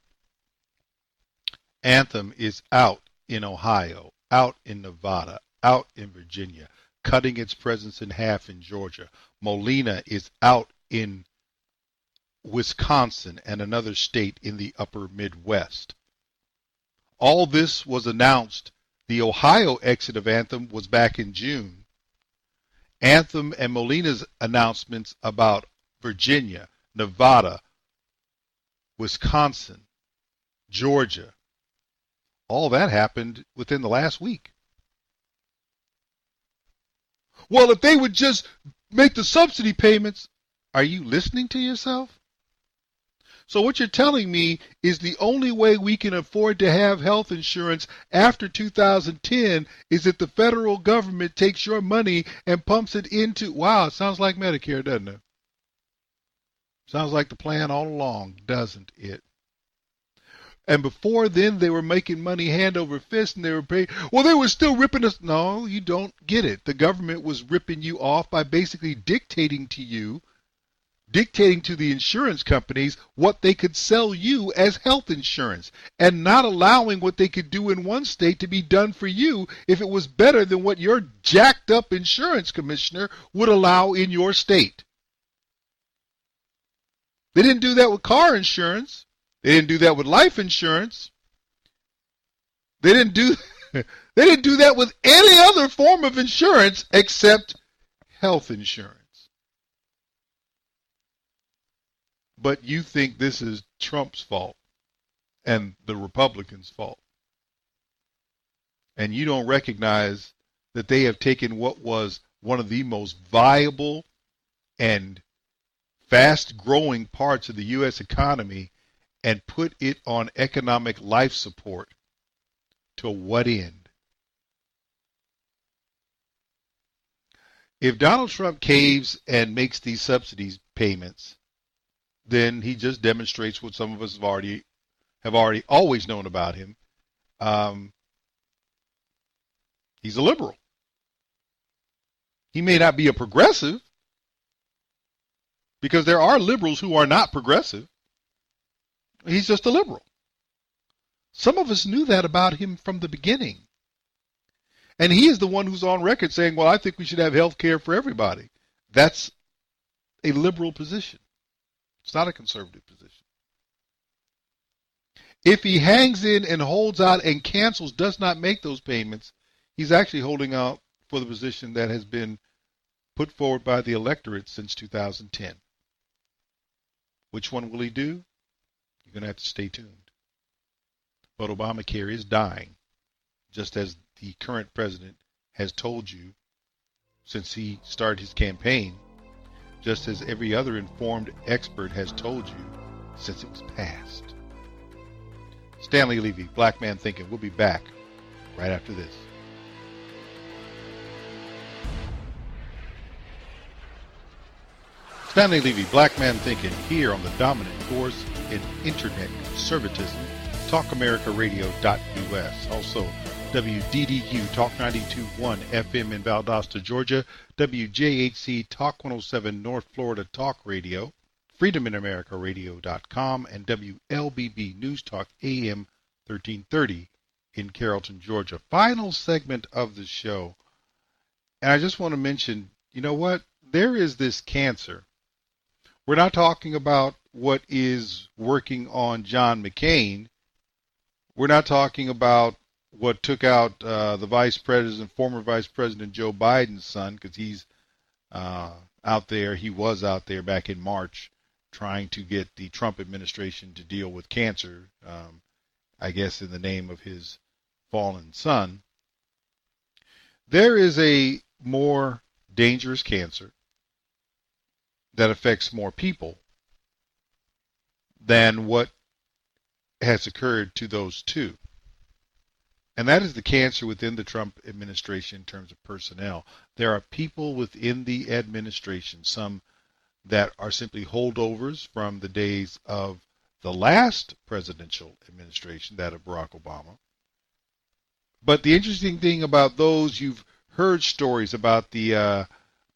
Anthem is out in Ohio, out in Nevada, out in Virginia, cutting its presence in half in Georgia. Molina is out in Wisconsin and another state in the upper Midwest. All this was announced. The Ohio exit of Anthem was back in June. Anthem and Molina's announcements about Virginia, Nevada, Wisconsin, Georgia, all that happened within the last week. Well, if they would just make the subsidy payments, are you listening to yourself? So what you're telling me is the only way we can afford to have health insurance after 2010 is if the federal government takes your money and pumps it into, wow, it sounds like Medicare, doesn't it? Sounds like the plan all along, doesn't it? And before then, they were making money hand over fist, and they were paying. Well, they were still ripping us. No, you don't get it. The government was ripping you off by basically dictating to the insurance companies what they could sell you as health insurance, and not allowing what they could do in one state to be done for you if it was better than what your jacked up insurance commissioner would allow in your state. They didn't do that with car insurance. They didn't do that with life insurance. They didn't do that with any other form of insurance except health insurance. But you think this is Trump's fault and the Republicans' fault. And you don't recognize that they have taken what was one of the most viable and fast-growing parts of the U.S. economy and put it on economic life support. To what end? If Donald Trump caves and makes these subsidies payments, then he just demonstrates what some of us have already always known about him. He's a liberal. He may not be a progressive, because there are liberals who are not progressive. He's just a liberal. Some of us knew that about him from the beginning. And he is the one who's on record saying, well, I think we should have health care for everybody. That's a liberal position. It's not a conservative position. If he hangs in and holds out and cancels, does not make those payments, he's actually holding out for the position that has been put forward by the electorate since 2010. Which one will he do? You're going to have to stay tuned. But Obamacare is dying, just as the current president has told you since he started his campaign, just as every other informed expert has told you since it was passed. Stanley Levy, Black Man Thinking. We'll be back right after this. Stanley Levy, Black Man Thinking, here on the dominant force in internet conservatism, TalkAmericaRadio.us. Also, WDDU, Talk 92.1 FM in Valdosta, Georgia, WJHC, Talk 107 North Florida Talk Radio, FreedomInAmericaRadio.com, and WLBB News Talk AM 1330 in Carrollton, Georgia. Final segment of the show. And I just want to mention, you know what? There is this cancer. We're not talking about what is working on John McCain. We're not talking about what took out the vice president, former vice president Joe Biden's son, because he's out there. He was out there back in March trying to get the Trump administration to deal with cancer, I guess in the name of his fallen son. There is a more dangerous cancer that affects more people than what has occurred to those two. And that is the cancer within the Trump administration in terms of personnel. There are people within the administration, some that are simply holdovers from the days of the last presidential administration, that of Barack Obama. But the interesting thing about those, you've heard stories about the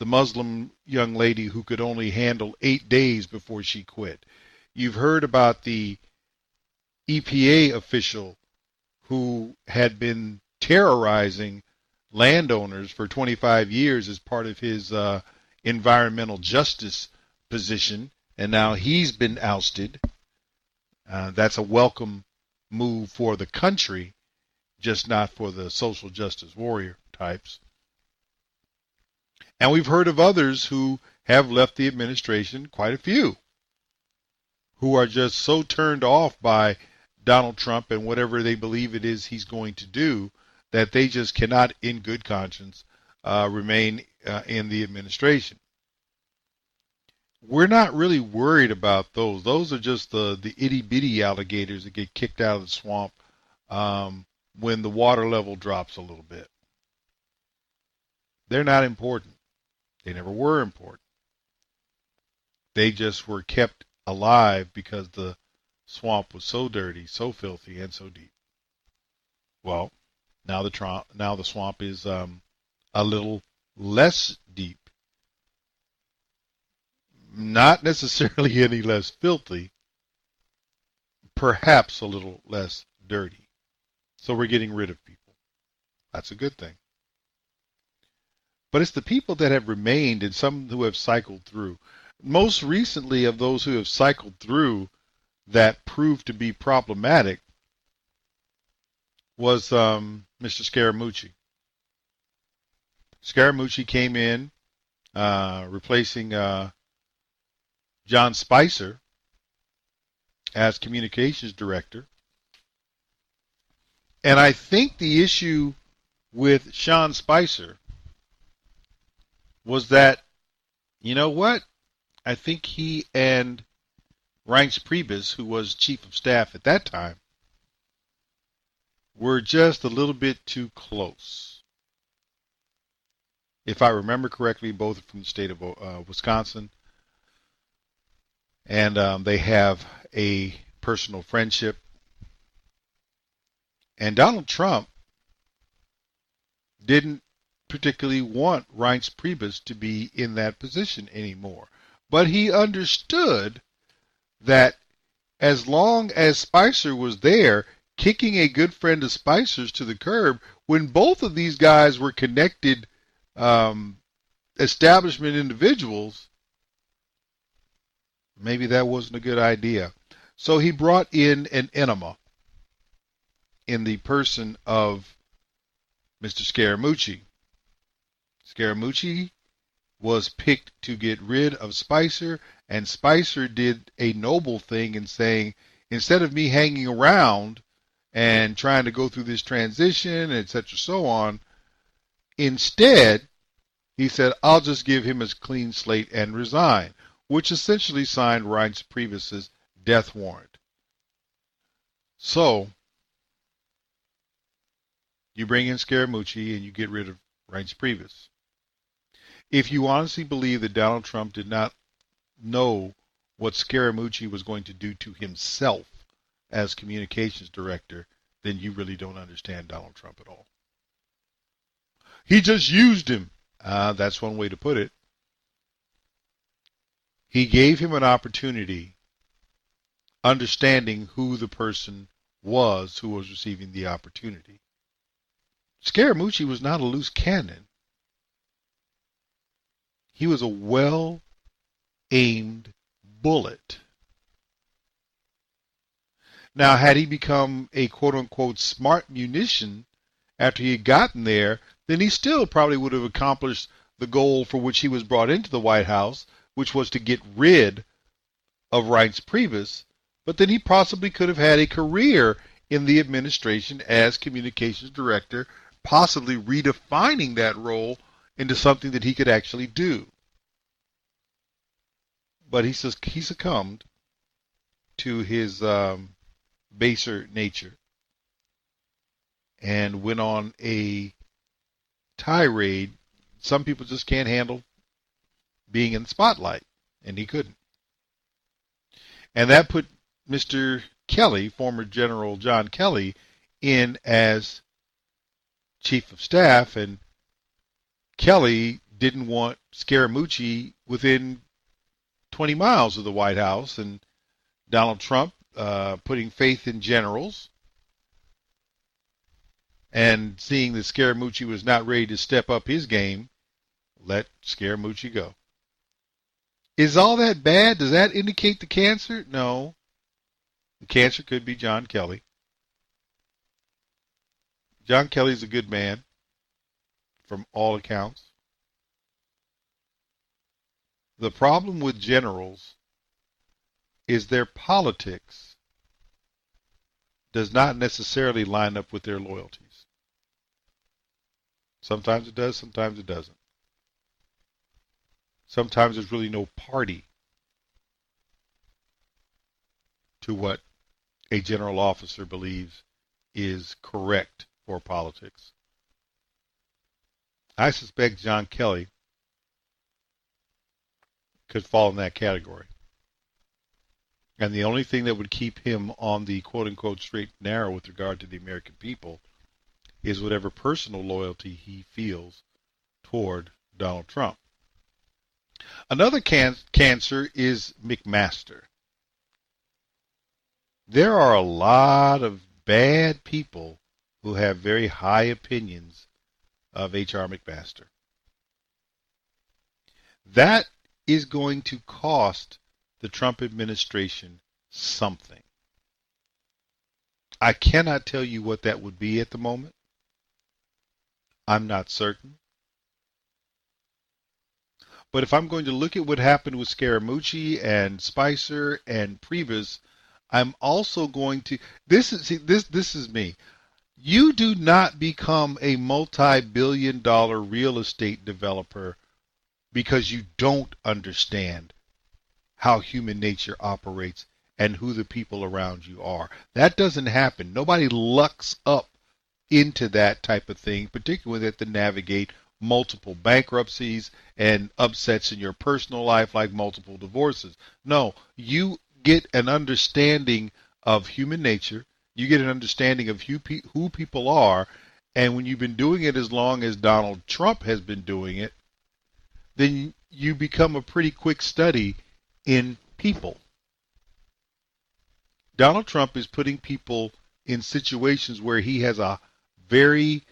Muslim young lady who could only handle 8 days before she quit. You've heard about the EPA official who had been terrorizing landowners for 25 years as part of his environmental justice position, and now he's been ousted. That's a welcome move for the country, just not for the social justice warrior types. And we've heard of others who have left the administration, quite a few, who are just so turned off by Donald Trump and whatever they believe it is he's going to do that they just cannot, in good conscience, remain in the administration. We're not really worried about those. Those are just the itty-bitty alligators that get kicked out of the swamp when the water level drops a little bit. They're not important. They never were important. They just were kept alive because the swamp was so dirty, so filthy, and so deep. Well, now the swamp is a little less deep. Not necessarily any less filthy, perhaps a little less dirty. So we're getting rid of people. That's a good thing. But it's the people that have remained and some who have cycled through. Most recently of those who have cycled through that proved to be problematic was Mr. Scaramucci. Scaramucci came in replacing John Spicer as communications director. And I think the issue with Sean Spicer was that, you know what? I think he and Reince Priebus, who was chief of staff at that time, were just a little bit too close. If I remember correctly, both are from the state of Wisconsin, and they have a personal friendship. And Donald Trump didn't particularly want Reince Priebus to be in that position anymore. But he understood that as long as Spicer was there, kicking a good friend of Spicer's to the curb, when both of these guys were connected establishment individuals, maybe that wasn't a good idea. So he brought in an enema in the person of Mr. Scaramucci. Scaramucci was picked to get rid of Spicer, and Spicer did a noble thing in saying, instead of me hanging around and trying to go through this transition, etc., so on, instead, he said, I'll just give him a clean slate and resign, which essentially signed Reince Priebus's death warrant. So, you bring in Scaramucci and you get rid of Reince Priebus. If you honestly believe that Donald Trump did not know what Scaramucci was going to do to himself as communications director, then you really don't understand Donald Trump at all. He just used him. That's one way to put it. He gave him an opportunity, understanding who the person was who was receiving the opportunity. Scaramucci was not a loose cannon. He was a well-aimed bullet. Now, had he become a quote-unquote smart munition after he had gotten there, then he still probably would have accomplished the goal for which he was brought into the White House, which was to get rid of Reince Priebus, but then he possibly could have had a career in the administration as communications director, possibly redefining that role into something that he could actually do. But he succumbed to his baser nature and went on a tirade. Some people just can't handle being in the spotlight. and he couldn't. And that put Mr. Kelly, former General John Kelly, in as chief of staff, and Kelly didn't want Scaramucci within 20 miles of the White House, and Donald Trump, putting faith in generals and seeing that Scaramucci was not ready to step up his game, let Scaramucci go. Is all that bad? Does that indicate the cancer? No. The cancer could be John Kelly. John Kelly's a good man, from all accounts. The problem with generals is their politics does not necessarily line up with their loyalties. Sometimes it does, sometimes it doesn't. Sometimes there's really no party to what a general officer believes is correct for politics. I suspect John Kelly could fall in that category. And the only thing that would keep him on the quote-unquote straight and narrow with regard to the American people is whatever personal loyalty he feels toward Donald Trump. Another cancer is McMaster. There are a lot of bad people who have very high opinions of H.R. McMaster. That is going to cost the Trump administration something. I cannot tell you what that would be at the moment. I'm not certain. But if I'm going to look at what happened with Scaramucci and Spicer and Priebus, I'm also going to this is me. You do not become a multi-billion-dollar real estate developer because you don't understand how human nature operates and who the people around you are. That doesn't happen. Nobody lucks up into that type of thing, particularly when they have to navigate multiple bankruptcies and upsets in your personal life like multiple divorces. No, you get an understanding of human nature. You get an understanding of who people are. And when you've been doing it as long as Donald Trump has been doing it, then you become a pretty quick study in people. Donald Trump is putting people in situations where he has a very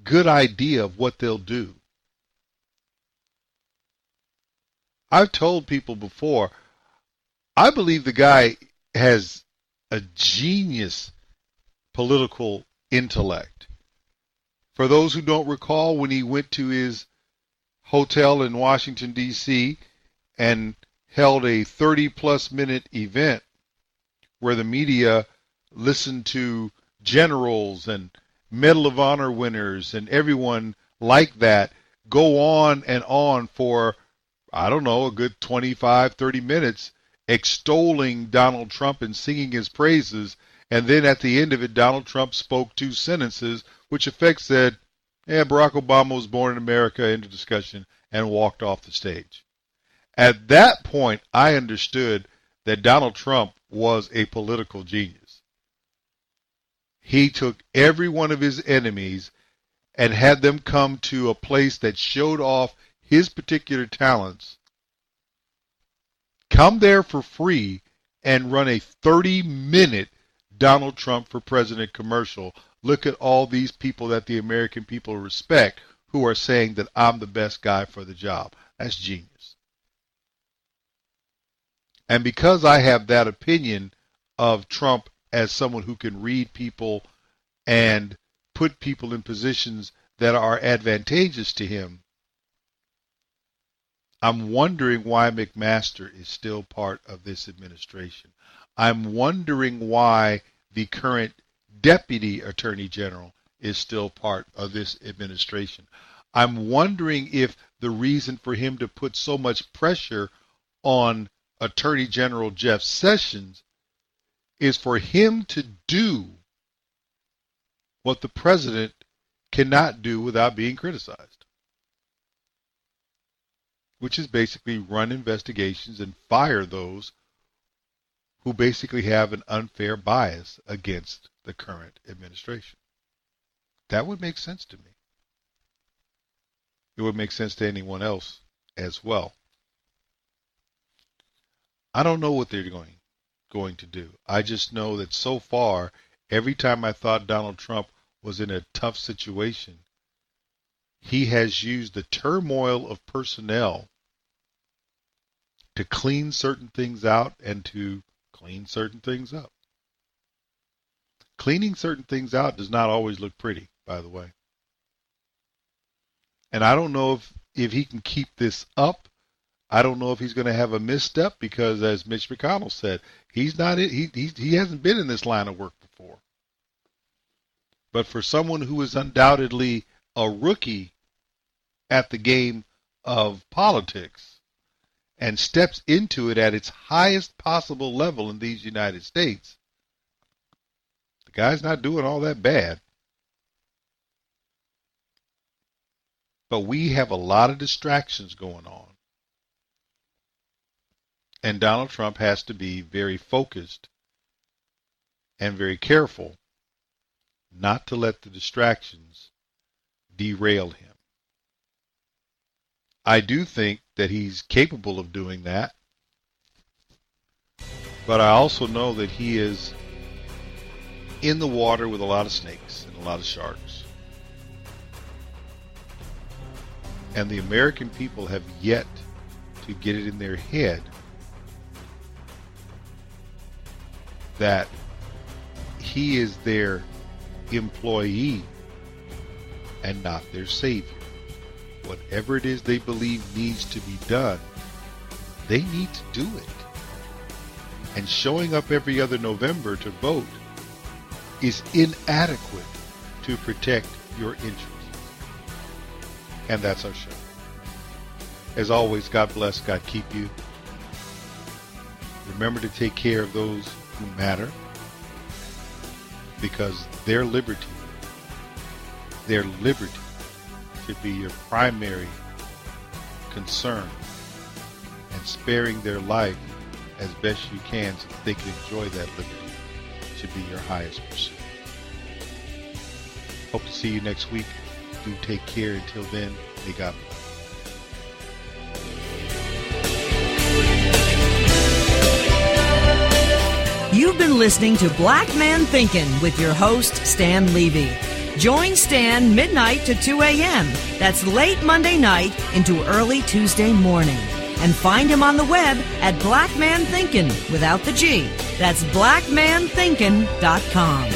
good idea of what they'll do. I've told people before, I believe the guy has a genius political intellect. For those who don't recall, when he went to his hotel in Washington, D.C. and held a 30-plus minute event where the media listened to generals and Medal of Honor winners and everyone like that go on and on for, I don't know, a good 25, 30 minutes extolling Donald Trump and singing his praises. And then at the end of it, Donald Trump spoke 2 sentences, which effect said, yeah, Barack Obama was born in America, into discussion, and walked off the stage. At that point, I understood that Donald Trump was a political genius. He took every one of his enemies and had them come to a place that showed off his particular talents, come there for free, and run a 30-minute Donald Trump for President commercial. Look at all these people that the American people respect who are saying that I'm the best guy for the job. That's genius. And because I have that opinion of Trump as someone who can read people and put people in positions that are advantageous to him, I'm wondering why McMaster is still part of this administration. I'm wondering why the current Deputy Attorney General is still part of this administration. I'm wondering if the reason for him to put so much pressure on Attorney General Jeff Sessions is for him to do what the president cannot do without being criticized. which is basically run investigations and fire those who basically have an unfair bias against the current administration. That would make sense to me. It would make sense to anyone else as well. I don't know what they're going to do. I just know that so far, every time I thought Donald Trump was in a tough situation, he has used the turmoil of personnel to clean certain things out and to clean certain things up. Cleaning certain things out does not always look pretty, by the way. And I don't know if he can keep this up. I don't know if he's going to have a misstep because, as Mitch McConnell said, he hasn't been in this line of work before. But for someone who is undoubtedly a rookie at the game of politics and steps into it at its highest possible level in these United States, the guy's not doing all that bad. But we have a lot of distractions going on. And Donald Trump has to be very focused and very careful not to let the distractions derail him. I do think that he's capable of doing that. But I also know that he is in the water with a lot of snakes and a lot of sharks. And the American people have yet to get it in their head that he is their employee and not their savior. Whatever it is they believe needs to be done, they need to do it. And showing up every other November to vote is inadequate to protect your interests. And that's our show. As always, God bless, God keep you. Remember to take care of those who matter, because their liberty should be your primary concern, and sparing their life as best you can so that they can enjoy that liberty should be your highest pursuit. Hope to see you next week. Do take care. Until then, may God bless. You've been listening to Black Man Thinkin' with your host, Stan Levy. Join Stan midnight to 2 a.m. That's late Monday night into early Tuesday morning. And find him on the web at Black Man Thinkin' without the G. That's blackmanthinkin.com.